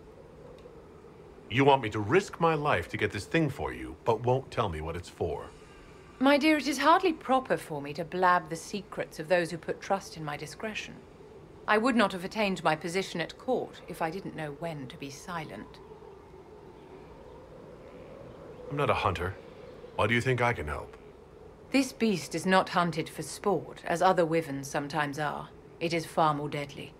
You want me to risk my life to get this thing for you, but won't tell me what it's for. My dear, it is hardly proper for me to blab the secrets of those who put trust in my discretion. I would not have attained my position at court if I didn't know when to be silent. I'm not a hunter. Why do you think I can help? This beast is not hunted for sport, as other wyverns sometimes are. It is far more deadly.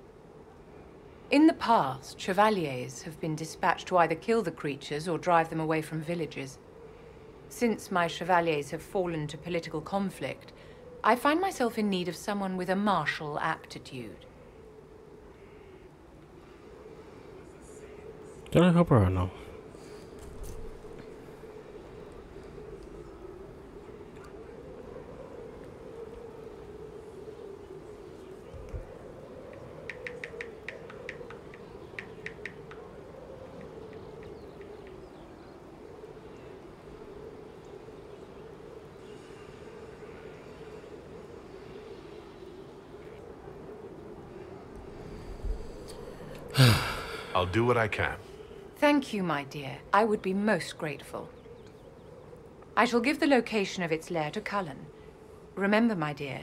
In the past, chevaliers have been dispatched to either kill the creatures or drive them away from villages. Since my chevaliers have fallen to political conflict, I find myself in need of someone with a martial aptitude. Can I help her or no? I'll do what I can. Thank you, my dear. I would be most grateful. I shall give the location of its lair to Cullen. Remember, my dear,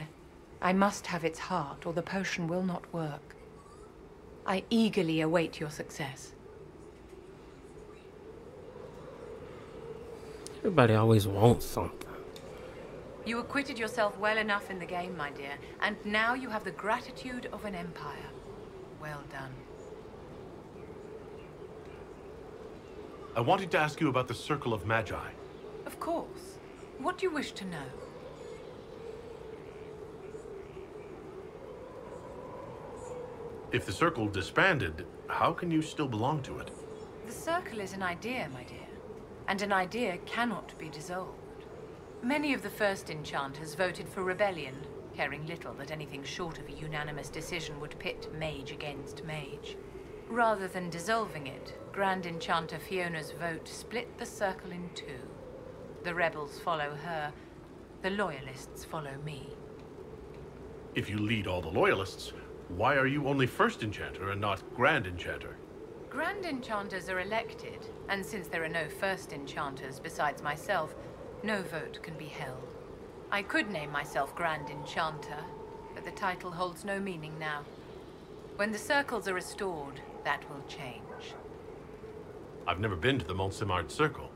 I must have its heart, or the potion will not work. I eagerly await your success. Everybody always wants something. You acquitted yourself well enough in the game, my dear, and now you have the gratitude of an empire. Well done. I wanted to ask you about the Circle of Magi. Of course. What do you wish to know? If the Circle disbanded, how can you still belong to it? The Circle is an idea, my dear, and an idea cannot be dissolved. Many of the first enchanters voted for rebellion, caring little that anything short of a unanimous decision would pit mage against mage. Rather than dissolving it, Grand Enchanter Fiona's vote split the Circle in two. The rebels follow her, the loyalists follow me. If you lead all the loyalists, why are you only First Enchanter and not Grand Enchanter? Grand Enchanters are elected, and since there are no First Enchanters besides myself, no vote can be held. I could name myself Grand Enchanter, but the title holds no meaning now. When the circles are restored, that will change. I've never been to the Montsemart Circle.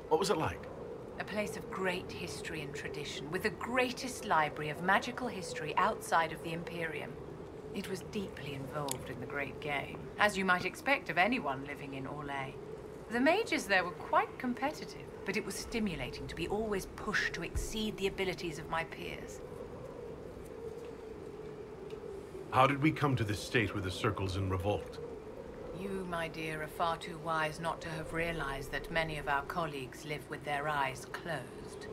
What was it like? A place of great history and tradition, with the greatest library of magical history outside of the Imperium. It was deeply involved in the Great Game, as you might expect of anyone living in Orlais. The mages there were quite competitive, but it was stimulating to be always pushed to exceed the abilities of my peers. How did we come to this state where the Circle's in revolt? You, my dear, are far too wise not to have realized that many of our colleagues live with their eyes closed.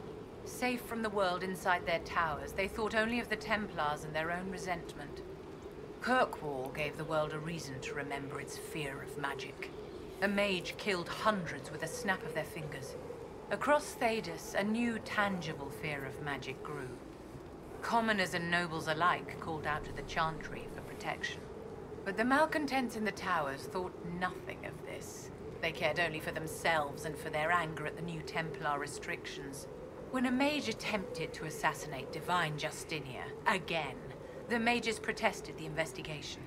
Safe from the world inside their towers, they thought only of the Templars and their own resentment. Kirkwall gave the world a reason to remember its fear of magic. A mage killed hundreds with a snap of their fingers. Across Thedas, a new, tangible fear of magic grew. Commoners and nobles alike called out to the Chantry for protection. But the malcontents in the towers thought nothing of this. They cared only for themselves and for their anger at the new Templar restrictions. When a mage attempted to assassinate Divine Justinia, again, the mages protested the investigation.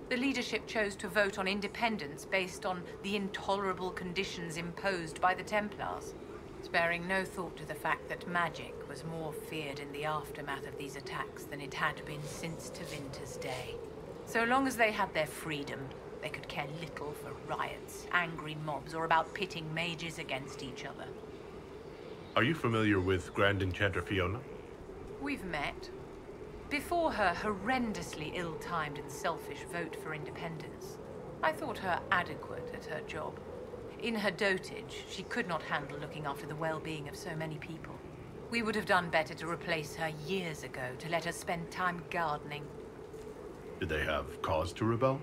The leadership chose to vote on independence based on the intolerable conditions imposed by the Templars, sparing no thought to the fact that magic was more feared in the aftermath of these attacks than it had been since Tevinter's day. So long as they had their freedom, they could care little for riots, angry mobs, or about pitting mages against each other. Are you familiar with Grand Enchanter Fiona? We've met. Before her horrendously ill-timed and selfish vote for independence, I thought her adequate at her job. In her dotage, she could not handle looking after the well-being of so many people. We would have done better to replace her years ago, to let her spend time gardening. Did they have cause to rebel?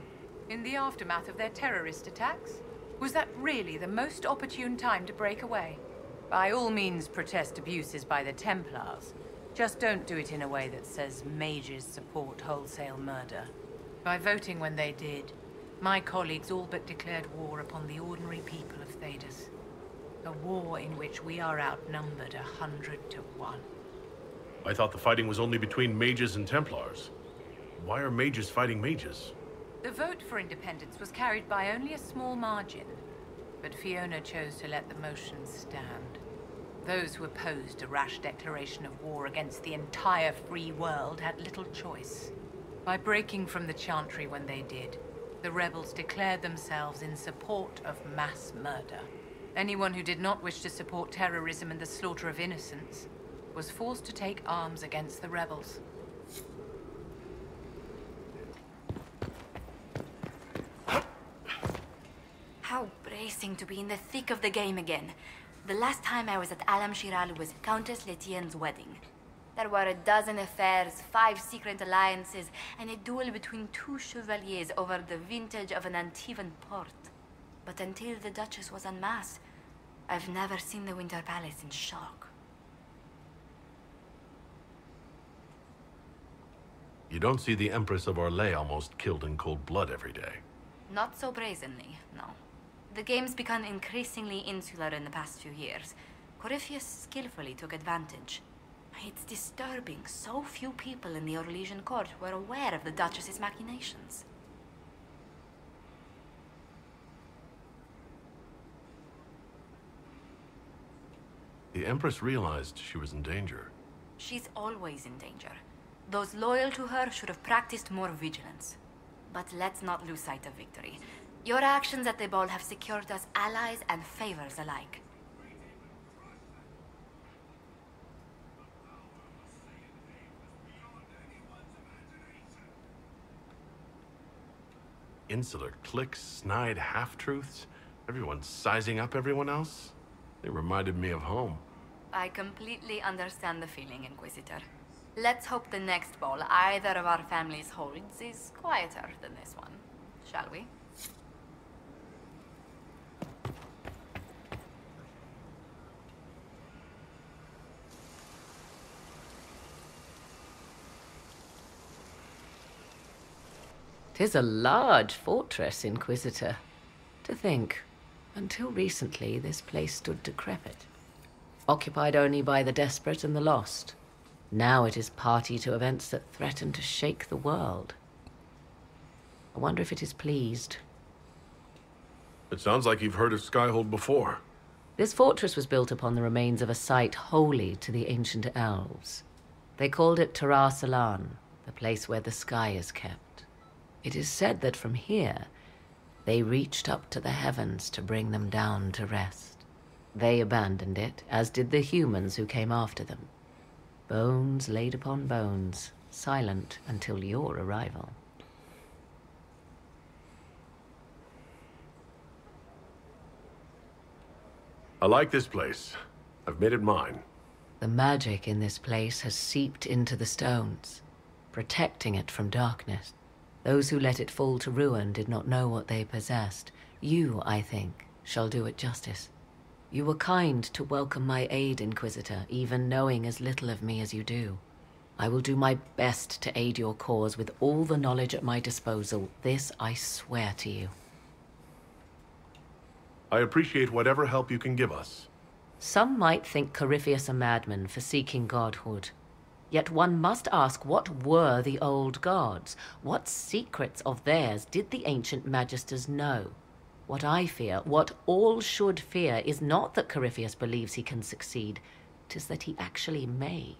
In the aftermath of their terrorist attacks? Was that really the most opportune time to break away? By all means protest abuses by the Templars, Just don't do it in a way that says mages support wholesale murder. By voting when they did, my colleagues all but declared war upon the ordinary people of Thedas. A war in which we are outnumbered 100 to 1. I thought the fighting was only between mages and Templars. Why are mages fighting mages? The vote for independence was carried by only a small margin, but Fiona chose to let the motion stand. Those who opposed a rash declaration of war against the entire free world had little choice. By breaking from the Chantry when they did, the rebels declared themselves in support of mass murder. Anyone who did not wish to support terrorism and the slaughter of innocents was forced to take arms against the rebels. How bracing to be in the thick of the game again. The last time I was at Alam Shiral was Countess Letienne's wedding. There were a dozen affairs, 5 secret alliances, and a duel between 2 chevaliers over the vintage of an Antivan port. But until the Duchess was en masse, I've never seen the Winter Palace in shock. You don't see the Empress of Orlais almost killed in cold blood every day. Not so brazenly, no. The game's become increasingly insular in the past few years. Corypheus skillfully took advantage. It's disturbing so few people in the Orlesian court were aware of the Duchess's machinations. The Empress realized she was in danger. She's always in danger. Those loyal to her should have practiced more vigilance. But let's not lose sight of victory. Your actions at the ball have secured us allies and favors alike. Insular cliques, snide half-truths, everyone sizing up everyone else. They reminded me of home. I completely understand the feeling, Inquisitor. Let's hope the next ball either of our families holds is quieter than this one, shall we? "'Tis a large fortress, Inquisitor. To think, until recently this place stood decrepit, occupied only by the desperate and the lost. Now it is party to events that threaten to shake the world. I wonder if it is pleased." It sounds like you've heard of Skyhold before. This fortress was built upon the remains of a site holy to the ancient elves. They called it Tarar Salan, the place where the sky is kept. It is said that from here, they reached up to the heavens to bring them down to rest. They abandoned it, as did the humans who came after them. Bones laid upon bones, silent until your arrival. I like this place. I've made it mine. The magic in this place has seeped into the stones, protecting it from darkness. Those who let it fall to ruin did not know what they possessed. You, I think, shall do it justice. You were kind to welcome my aid, Inquisitor, even knowing as little of me as you do. I will do my best to aid your cause with all the knowledge at my disposal. This I swear to you. I appreciate whatever help you can give us. Some might think Corypheus a madman for seeking godhood. Yet one must ask, what were the old gods? What secrets of theirs did the ancient magisters know? What I fear, what all should fear, is not that Corypheus believes he can succeed. 'Tis that he actually may.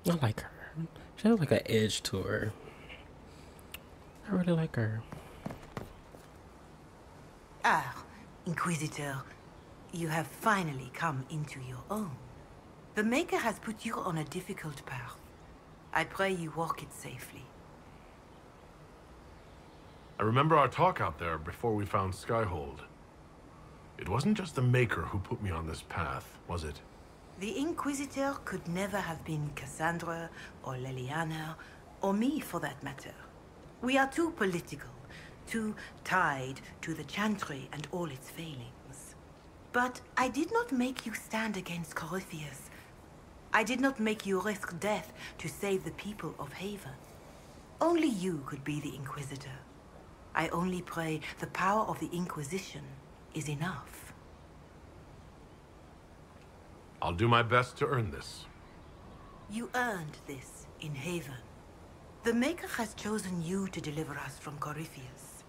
I like her. She has like an edge to her. I really like her. Ah, Inquisitor, you have finally come into your own. The Maker has put you on a difficult path. I pray you walk it safely. I remember our talk out there before we found Skyhold. It wasn't just the Maker who put me on this path, was it? The Inquisitor could never have been Cassandra, or Leliana, or me for that matter. We are too political, too tied to the Chantry and all its failings. But I did not make you stand against Corypheus. I did not make you risk death to save the people of Haven. Only you could be the Inquisitor. I only pray the power of the Inquisition is enough. I'll do my best to earn this. You earned this in Haven. The Maker has chosen you to deliver us from Corypheus.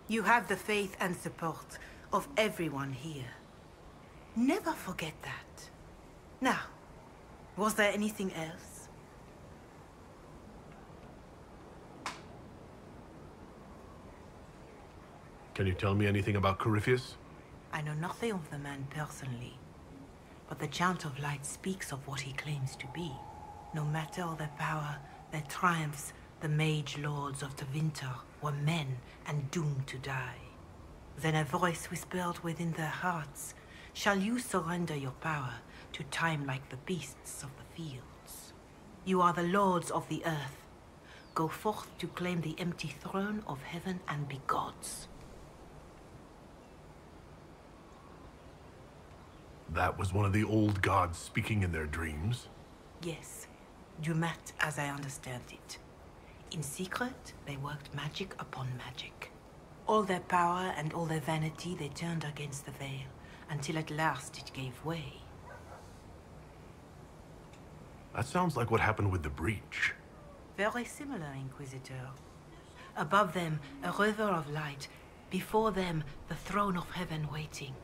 You have the faith and support of everyone here. Never forget that. Now, was there anything else? Can you tell me anything about Corypheus? I know nothing of the man personally, but the Chant of Light speaks of what he claims to be. No matter their power, their triumphs, the mage lords of the winter were men and doomed to die. Then a voice whispered within their hearts, "Shall you surrender your power to time like the beasts of the fields? You are the lords of the earth. Go forth to claim the empty throne of heaven and be gods." That was one of the old gods speaking in their dreams? Yes, Dumat, as I understand it. In secret, they worked magic upon magic. All their power and all their vanity they turned against the veil, until at last it gave way. That sounds like what happened with the breach. Very similar, Inquisitor. Above them, a river of light. Before them, the throne of heaven waiting.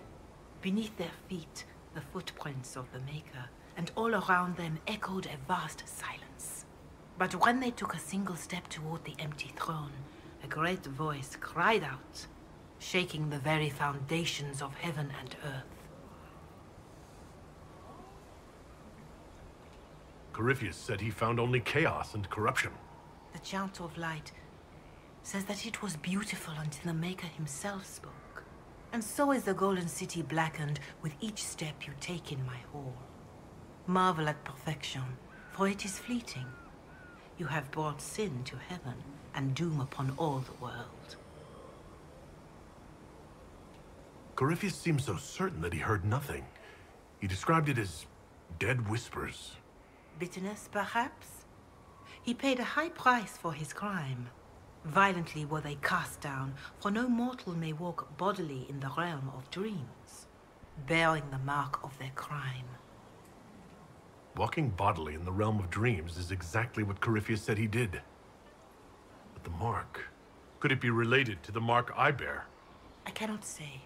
Beneath their feet, the footprints of the Maker, and all around them echoed a vast silence. But when they took a single step toward the empty throne, a great voice cried out, shaking the very foundations of heaven and earth. Corypheus said he found only chaos and corruption. The Chant of Light says that it was beautiful until the Maker himself spoke. And so is the Golden City blackened with each step you take in my hall. Marvel at perfection, for it is fleeting. You have brought sin to heaven and doom upon all the world. Corypheus seemed so certain that he heard nothing. He described it as dead whispers. Bitterness, perhaps? He paid a high price for his crime. Violently were they cast down, for no mortal may walk bodily in the realm of dreams, bearing the mark of their crime. Walking bodily in the realm of dreams is exactly what Corypheus said he did. But the mark, could it be related to the mark I bear? I cannot say.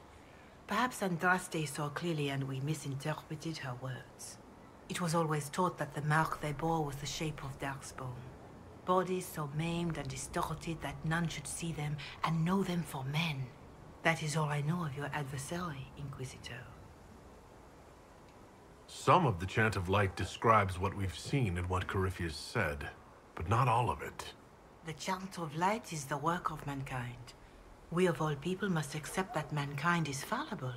Perhaps Andraste saw clearly and we misinterpreted her words. It was always taught that the mark they bore was the shape of Darkspawn. Bodies so maimed and distorted that none should see them and know them for men. That is all I know of your adversary, Inquisitor. Some of the Chant of Light describes what we've seen and what Corypheus said, but not all of it. The Chant of Light is the work of mankind. We of all people must accept that mankind is fallible.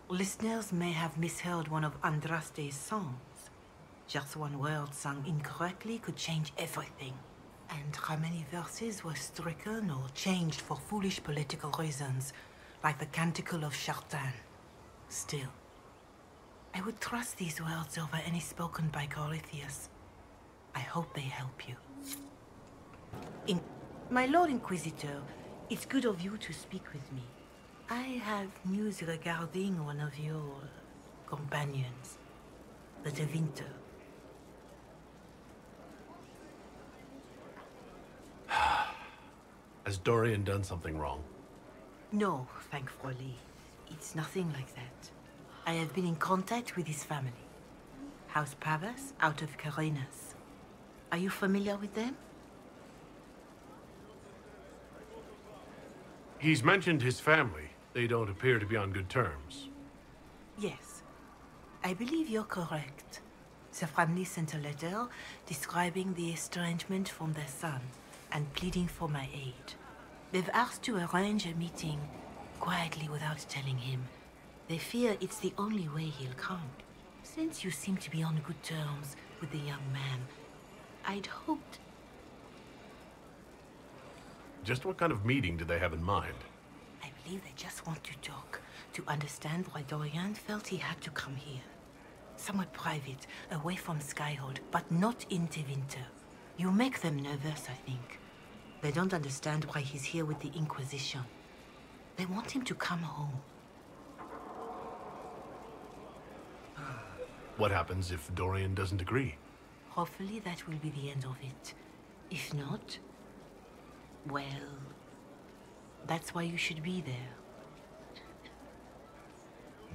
Listeners may have misheard one of Andraste's songs. Just one word sung incorrectly could change everything. And how many verses were stricken or changed for foolish political reasons, like the Canticle of Chartan. Still, I would trust these words over any spoken by Corypheus. I hope they help you. My Lord Inquisitor, it's good of you to speak with me. I have news regarding one of your companions, the De Winter. Has Dorian done something wrong? No, thankfully. It's nothing like that. I have been in contact with his family. House Pavas, out of Carenas. Are you familiar with them? He's mentioned his family. They don't appear to be on good terms. Yes. I believe you're correct. The family sent a letter describing the estrangement from their son and pleading for my aid. They've asked to arrange a meeting quietly without telling him. They fear it's the only way he'll come. Since you seem to be on good terms with the young man, I'd hoped... Just what kind of meeting do they have in mind? I believe they just want to talk, to understand why Dorian felt he had to come here. Somewhere private, away from Skyhold, but not in Tevinter. You make them nervous, I think. They don't understand why he's here with the Inquisition. They want him to come home. What happens if Dorian doesn't agree? Hopefully that will be the end of it. If not, well, that's why you should be there.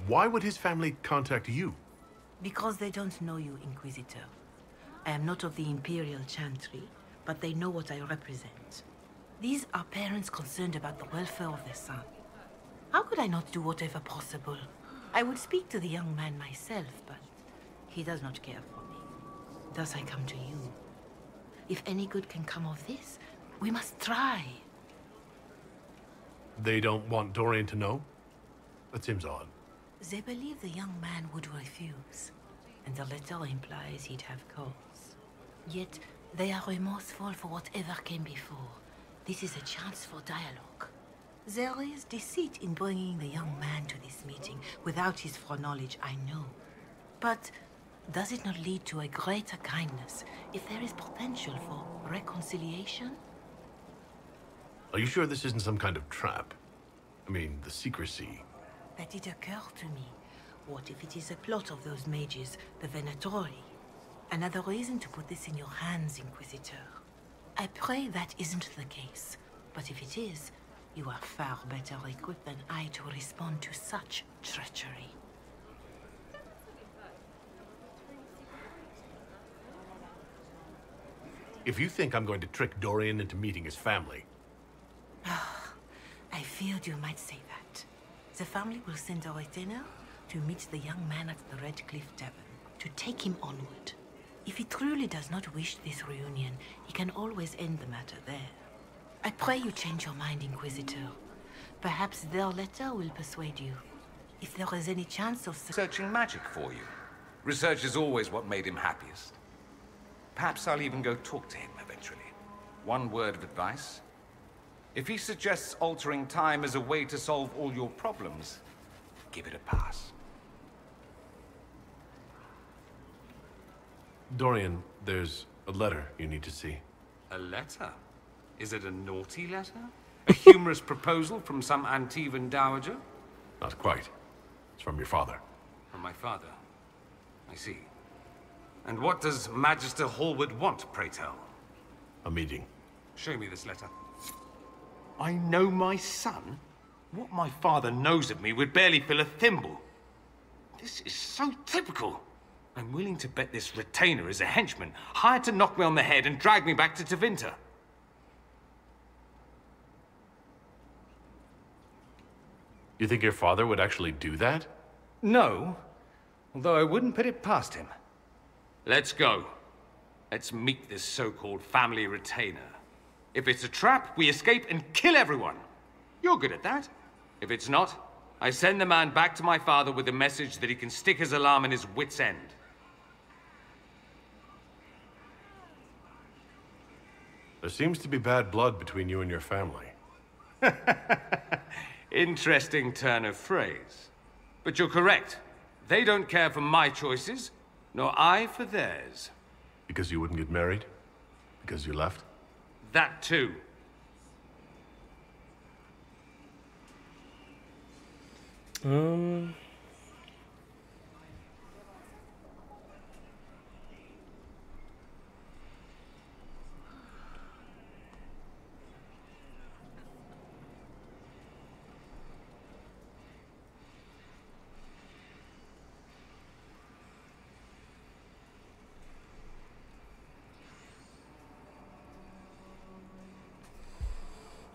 Why would his family contact you? Because they don't know you, Inquisitor. I am not of the Imperial Chantry, but they know what I represent. These are parents concerned about the welfare of their son. How could I not do whatever possible? I would speak to the young man myself, but he does not care for me. Thus I come to you. If any good can come of this, we must try. They don't want Dorian to know? That seems odd. They believe the young man would refuse, and the letter implies he'd have cause. Yet, they are remorseful for whatever came before. This is a chance for dialogue. There is deceit in bringing the young man to this meeting without his foreknowledge, I know. But does it not lead to a greater kindness if there is potential for reconciliation? Are you sure this isn't some kind of trap? I mean, the secrecy. That did occur to me. What if it is a plot of those mages, the Venatori? Another reason to put this in your hands, Inquisitor. I pray that isn't the case. But if it is, you are far better equipped than I to respond to such treachery. If you think I'm going to trick Dorian into meeting his family... I feared you might say that. The family will send a retainer to meet the young man at the Red Cliff Tavern, to take him onward. If he truly does not wish this reunion, he can always end the matter there. I pray you change your mind, Inquisitor. Perhaps their letter will persuade you. If there is any chance of... Searching magic for you. Research is always what made him happiest. Perhaps I'll even go talk to him eventually. One word of advice. If he suggests altering time as a way to solve all your problems, give it a pass. Dorian, there's a letter you need to see. A letter? Is it a naughty letter? A humorous proposal from some Antivan dowager? Not quite. It's from your father. From my father? I see. And what does Magister Hallward want, pray tell? A meeting. Show me this letter. I know my son? What my father knows of me would barely fill a thimble. This is so typical. I'm willing to bet this retainer is a henchman, hired to knock me on the head and drag me back to Tevinter. You think your father would actually do that? No, although I wouldn't put it past him. Let's go. Let's meet this so-called family retainer. If it's a trap, we escape and kill everyone. You're good at that. If it's not, I send the man back to my father with the message that he can stick his alarm in his wit's end. There seems to be bad blood between you and your family. Interesting turn of phrase. But you're correct. They don't care for my choices, nor I for theirs. Because you wouldn't get married? Because you left? That too.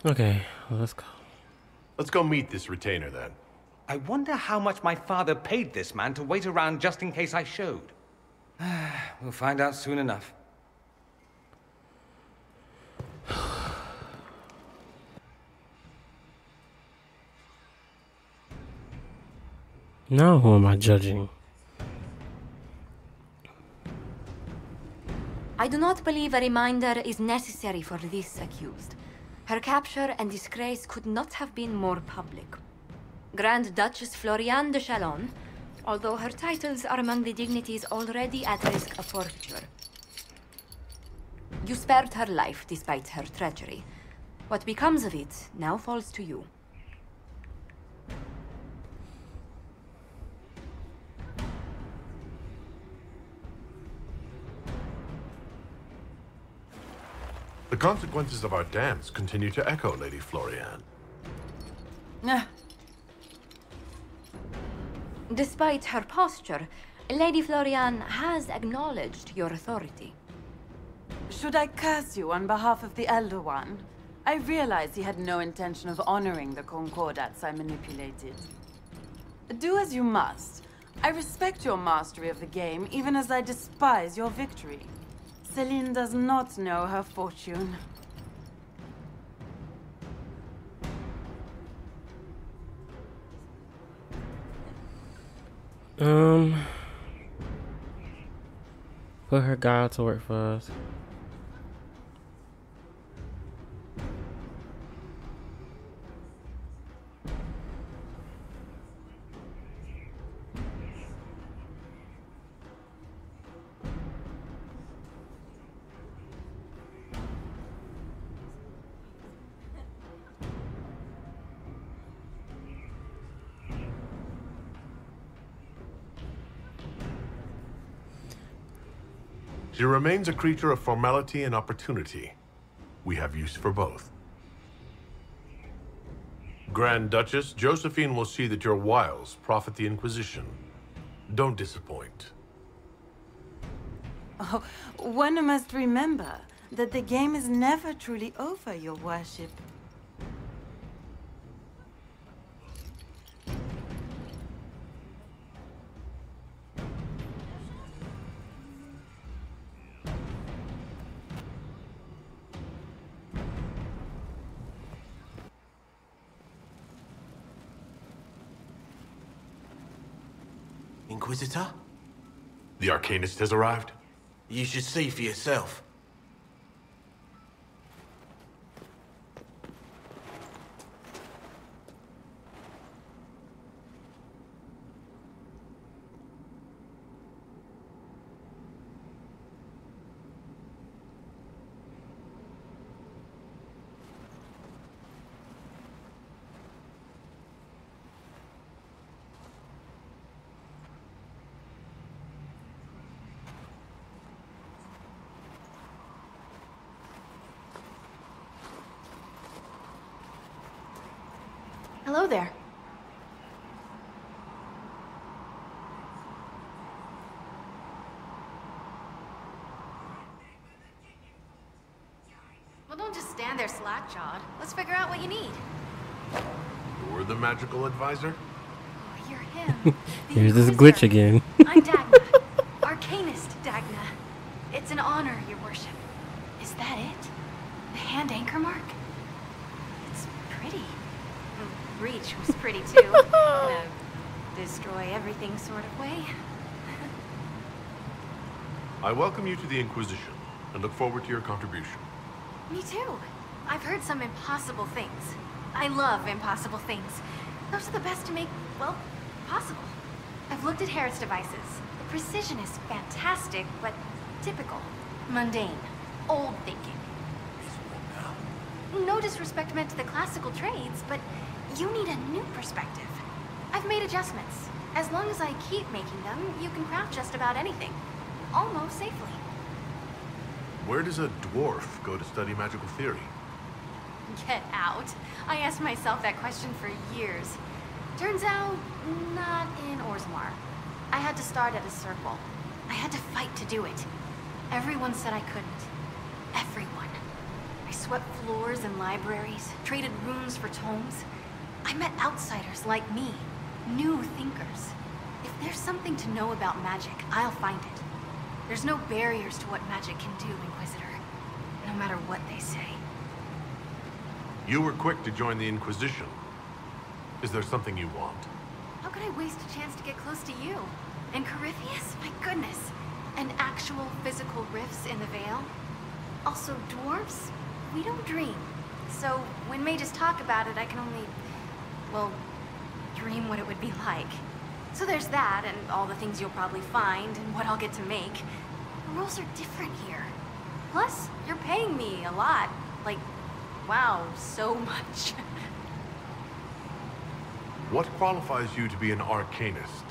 Okay, let's go. Let's go meet this retainer then. I wonder how much my father paid this man to wait around just in case I showed. We'll find out soon enough. Now who am I judging? I do not believe a reminder is necessary for this accused. Her capture and disgrace could not have been more public. Grand Duchess Floriane de Chalon, although her titles are among the dignities already at risk of forfeiture. You spared her life despite her treachery. What becomes of it now falls to you. The consequences of our dance continue to echo, Lady Floriane. Despite her posture, Lady Floriane has acknowledged your authority. Should I curse you on behalf of the Elder One? I realize he had no intention of honoring the concordats I manipulated. Do as you must. I respect your mastery of the game, even as I despise your victory. Celine does not know her fortune. Put her guile to work for us. She remains a creature of formality and opportunity. We have use for both. Grand Duchess, Josephine will see that your wiles profit the Inquisition. Don't disappoint. Oh, one must remember that the game is never truly over, your worship. Inquisitor? The Arcanist has arrived? You should see for yourself. Hello there. Well, don't just stand there slack-jawed. Let's figure out what you need. You're the magical advisor? Oh, you're him. Here's this glitch again. I'm Dagna. Arcanist Dagna. It's an honor, your worship. Is that it? The hand anchor mark? It's pretty. The breach was pretty too. In a destroy everything sort of way. I welcome you to the Inquisition and look forward to your contribution. Me too. I've heard some impossible things. I love impossible things. Those are the best to make, well, possible. I've looked at Harriet's devices. The precision is fantastic, but typical. Mundane. Old thinking. No disrespect meant to the classical trades, but you need a new perspective. I've made adjustments. As long as I keep making them, you can craft just about anything. Almost safely. Where does a dwarf go to study magical theory? Get out. I asked myself that question for years. Turns out, not in Orzammar. I had to start at a circle. I had to fight to do it. Everyone said I couldn't. Everyone. I swept floors in libraries, traded runes for tomes. I met outsiders like me, new thinkers. If there's something to know about magic, I'll find it. There's no barriers to what magic can do, Inquisitor, no matter what they say. You were quick to join the Inquisition. Is there something you want? How could I waste a chance to get close to you? And Corypheus? My goodness. And actual physical rifts in the Veil? Also, dwarves? We don't dream. So when mages talk about it, I can only, well, dream what it would be like. So there's that, and all the things you'll probably find, and what I'll get to make. The rules are different here. Plus, you're paying me a lot. Like, wow, so much. What qualifies you to be an arcanist?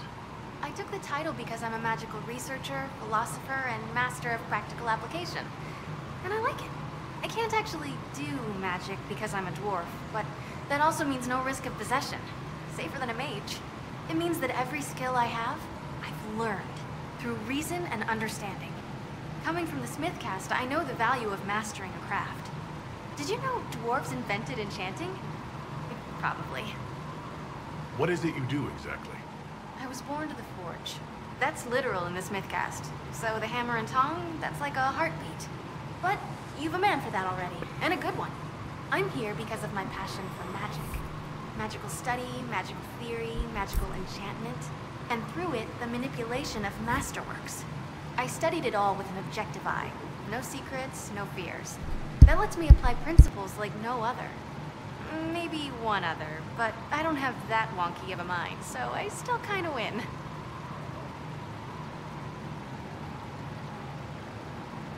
I took the title because I'm a magical researcher, philosopher, and master of practical application. And I like it. I can't actually do magic because I'm a dwarf, but that also means no risk of possession. Safer than a mage. It means that every skill I have, I've learned through reason and understanding. Coming from the Smith caste, I know the value of mastering a craft. Did you know dwarves invented enchanting? Probably. What is it you do exactly? I was born to the forge. That's literal in the Smith caste. So the hammer and tong, that's like a heartbeat. But you've a man for that already, and a good one. I'm here because of my passion for magic. Magical study, magical theory, magical enchantment, and through it, the manipulation of masterworks. I studied it all with an objective eye. No secrets, no fears. That lets me apply principles like no other. Maybe one other, but I don't have that wonky of a mind, so I still kinda win.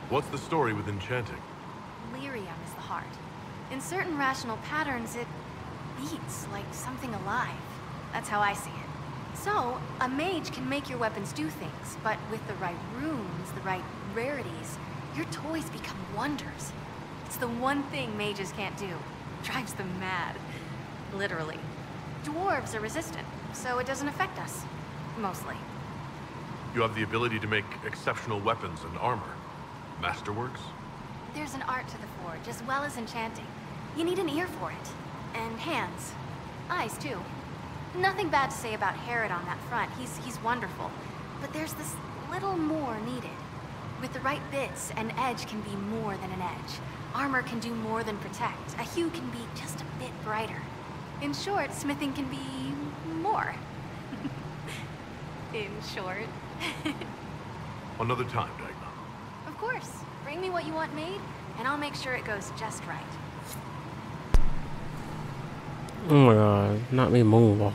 What's the story with enchanting? Lyrium is the heart. In certain rational patterns, it beats like something alive. That's how I see it. So, a mage can make your weapons do things, but with the right runes, the right rarities, your toys become wonders. It's the one thing mages can't do. Drives them mad. Literally. Dwarves are resistant, so it doesn't affect us. Mostly. You have the ability to make exceptional weapons and armor. Masterworks? There's an art to the forge, as well as enchanting. You need an ear for it. And hands. Eyes, too. Nothing bad to say about Herod on that front. He's wonderful. But there's this little more needed. With the right bits, an edge can be more than an edge. Armor can do more than protect. A hue can be just a bit brighter. In short, smithing can be more. In short. Another time, Dagna. Of course. Bring me what you want made, and I'll make sure it goes just right. Oh my god, not me moonwalk.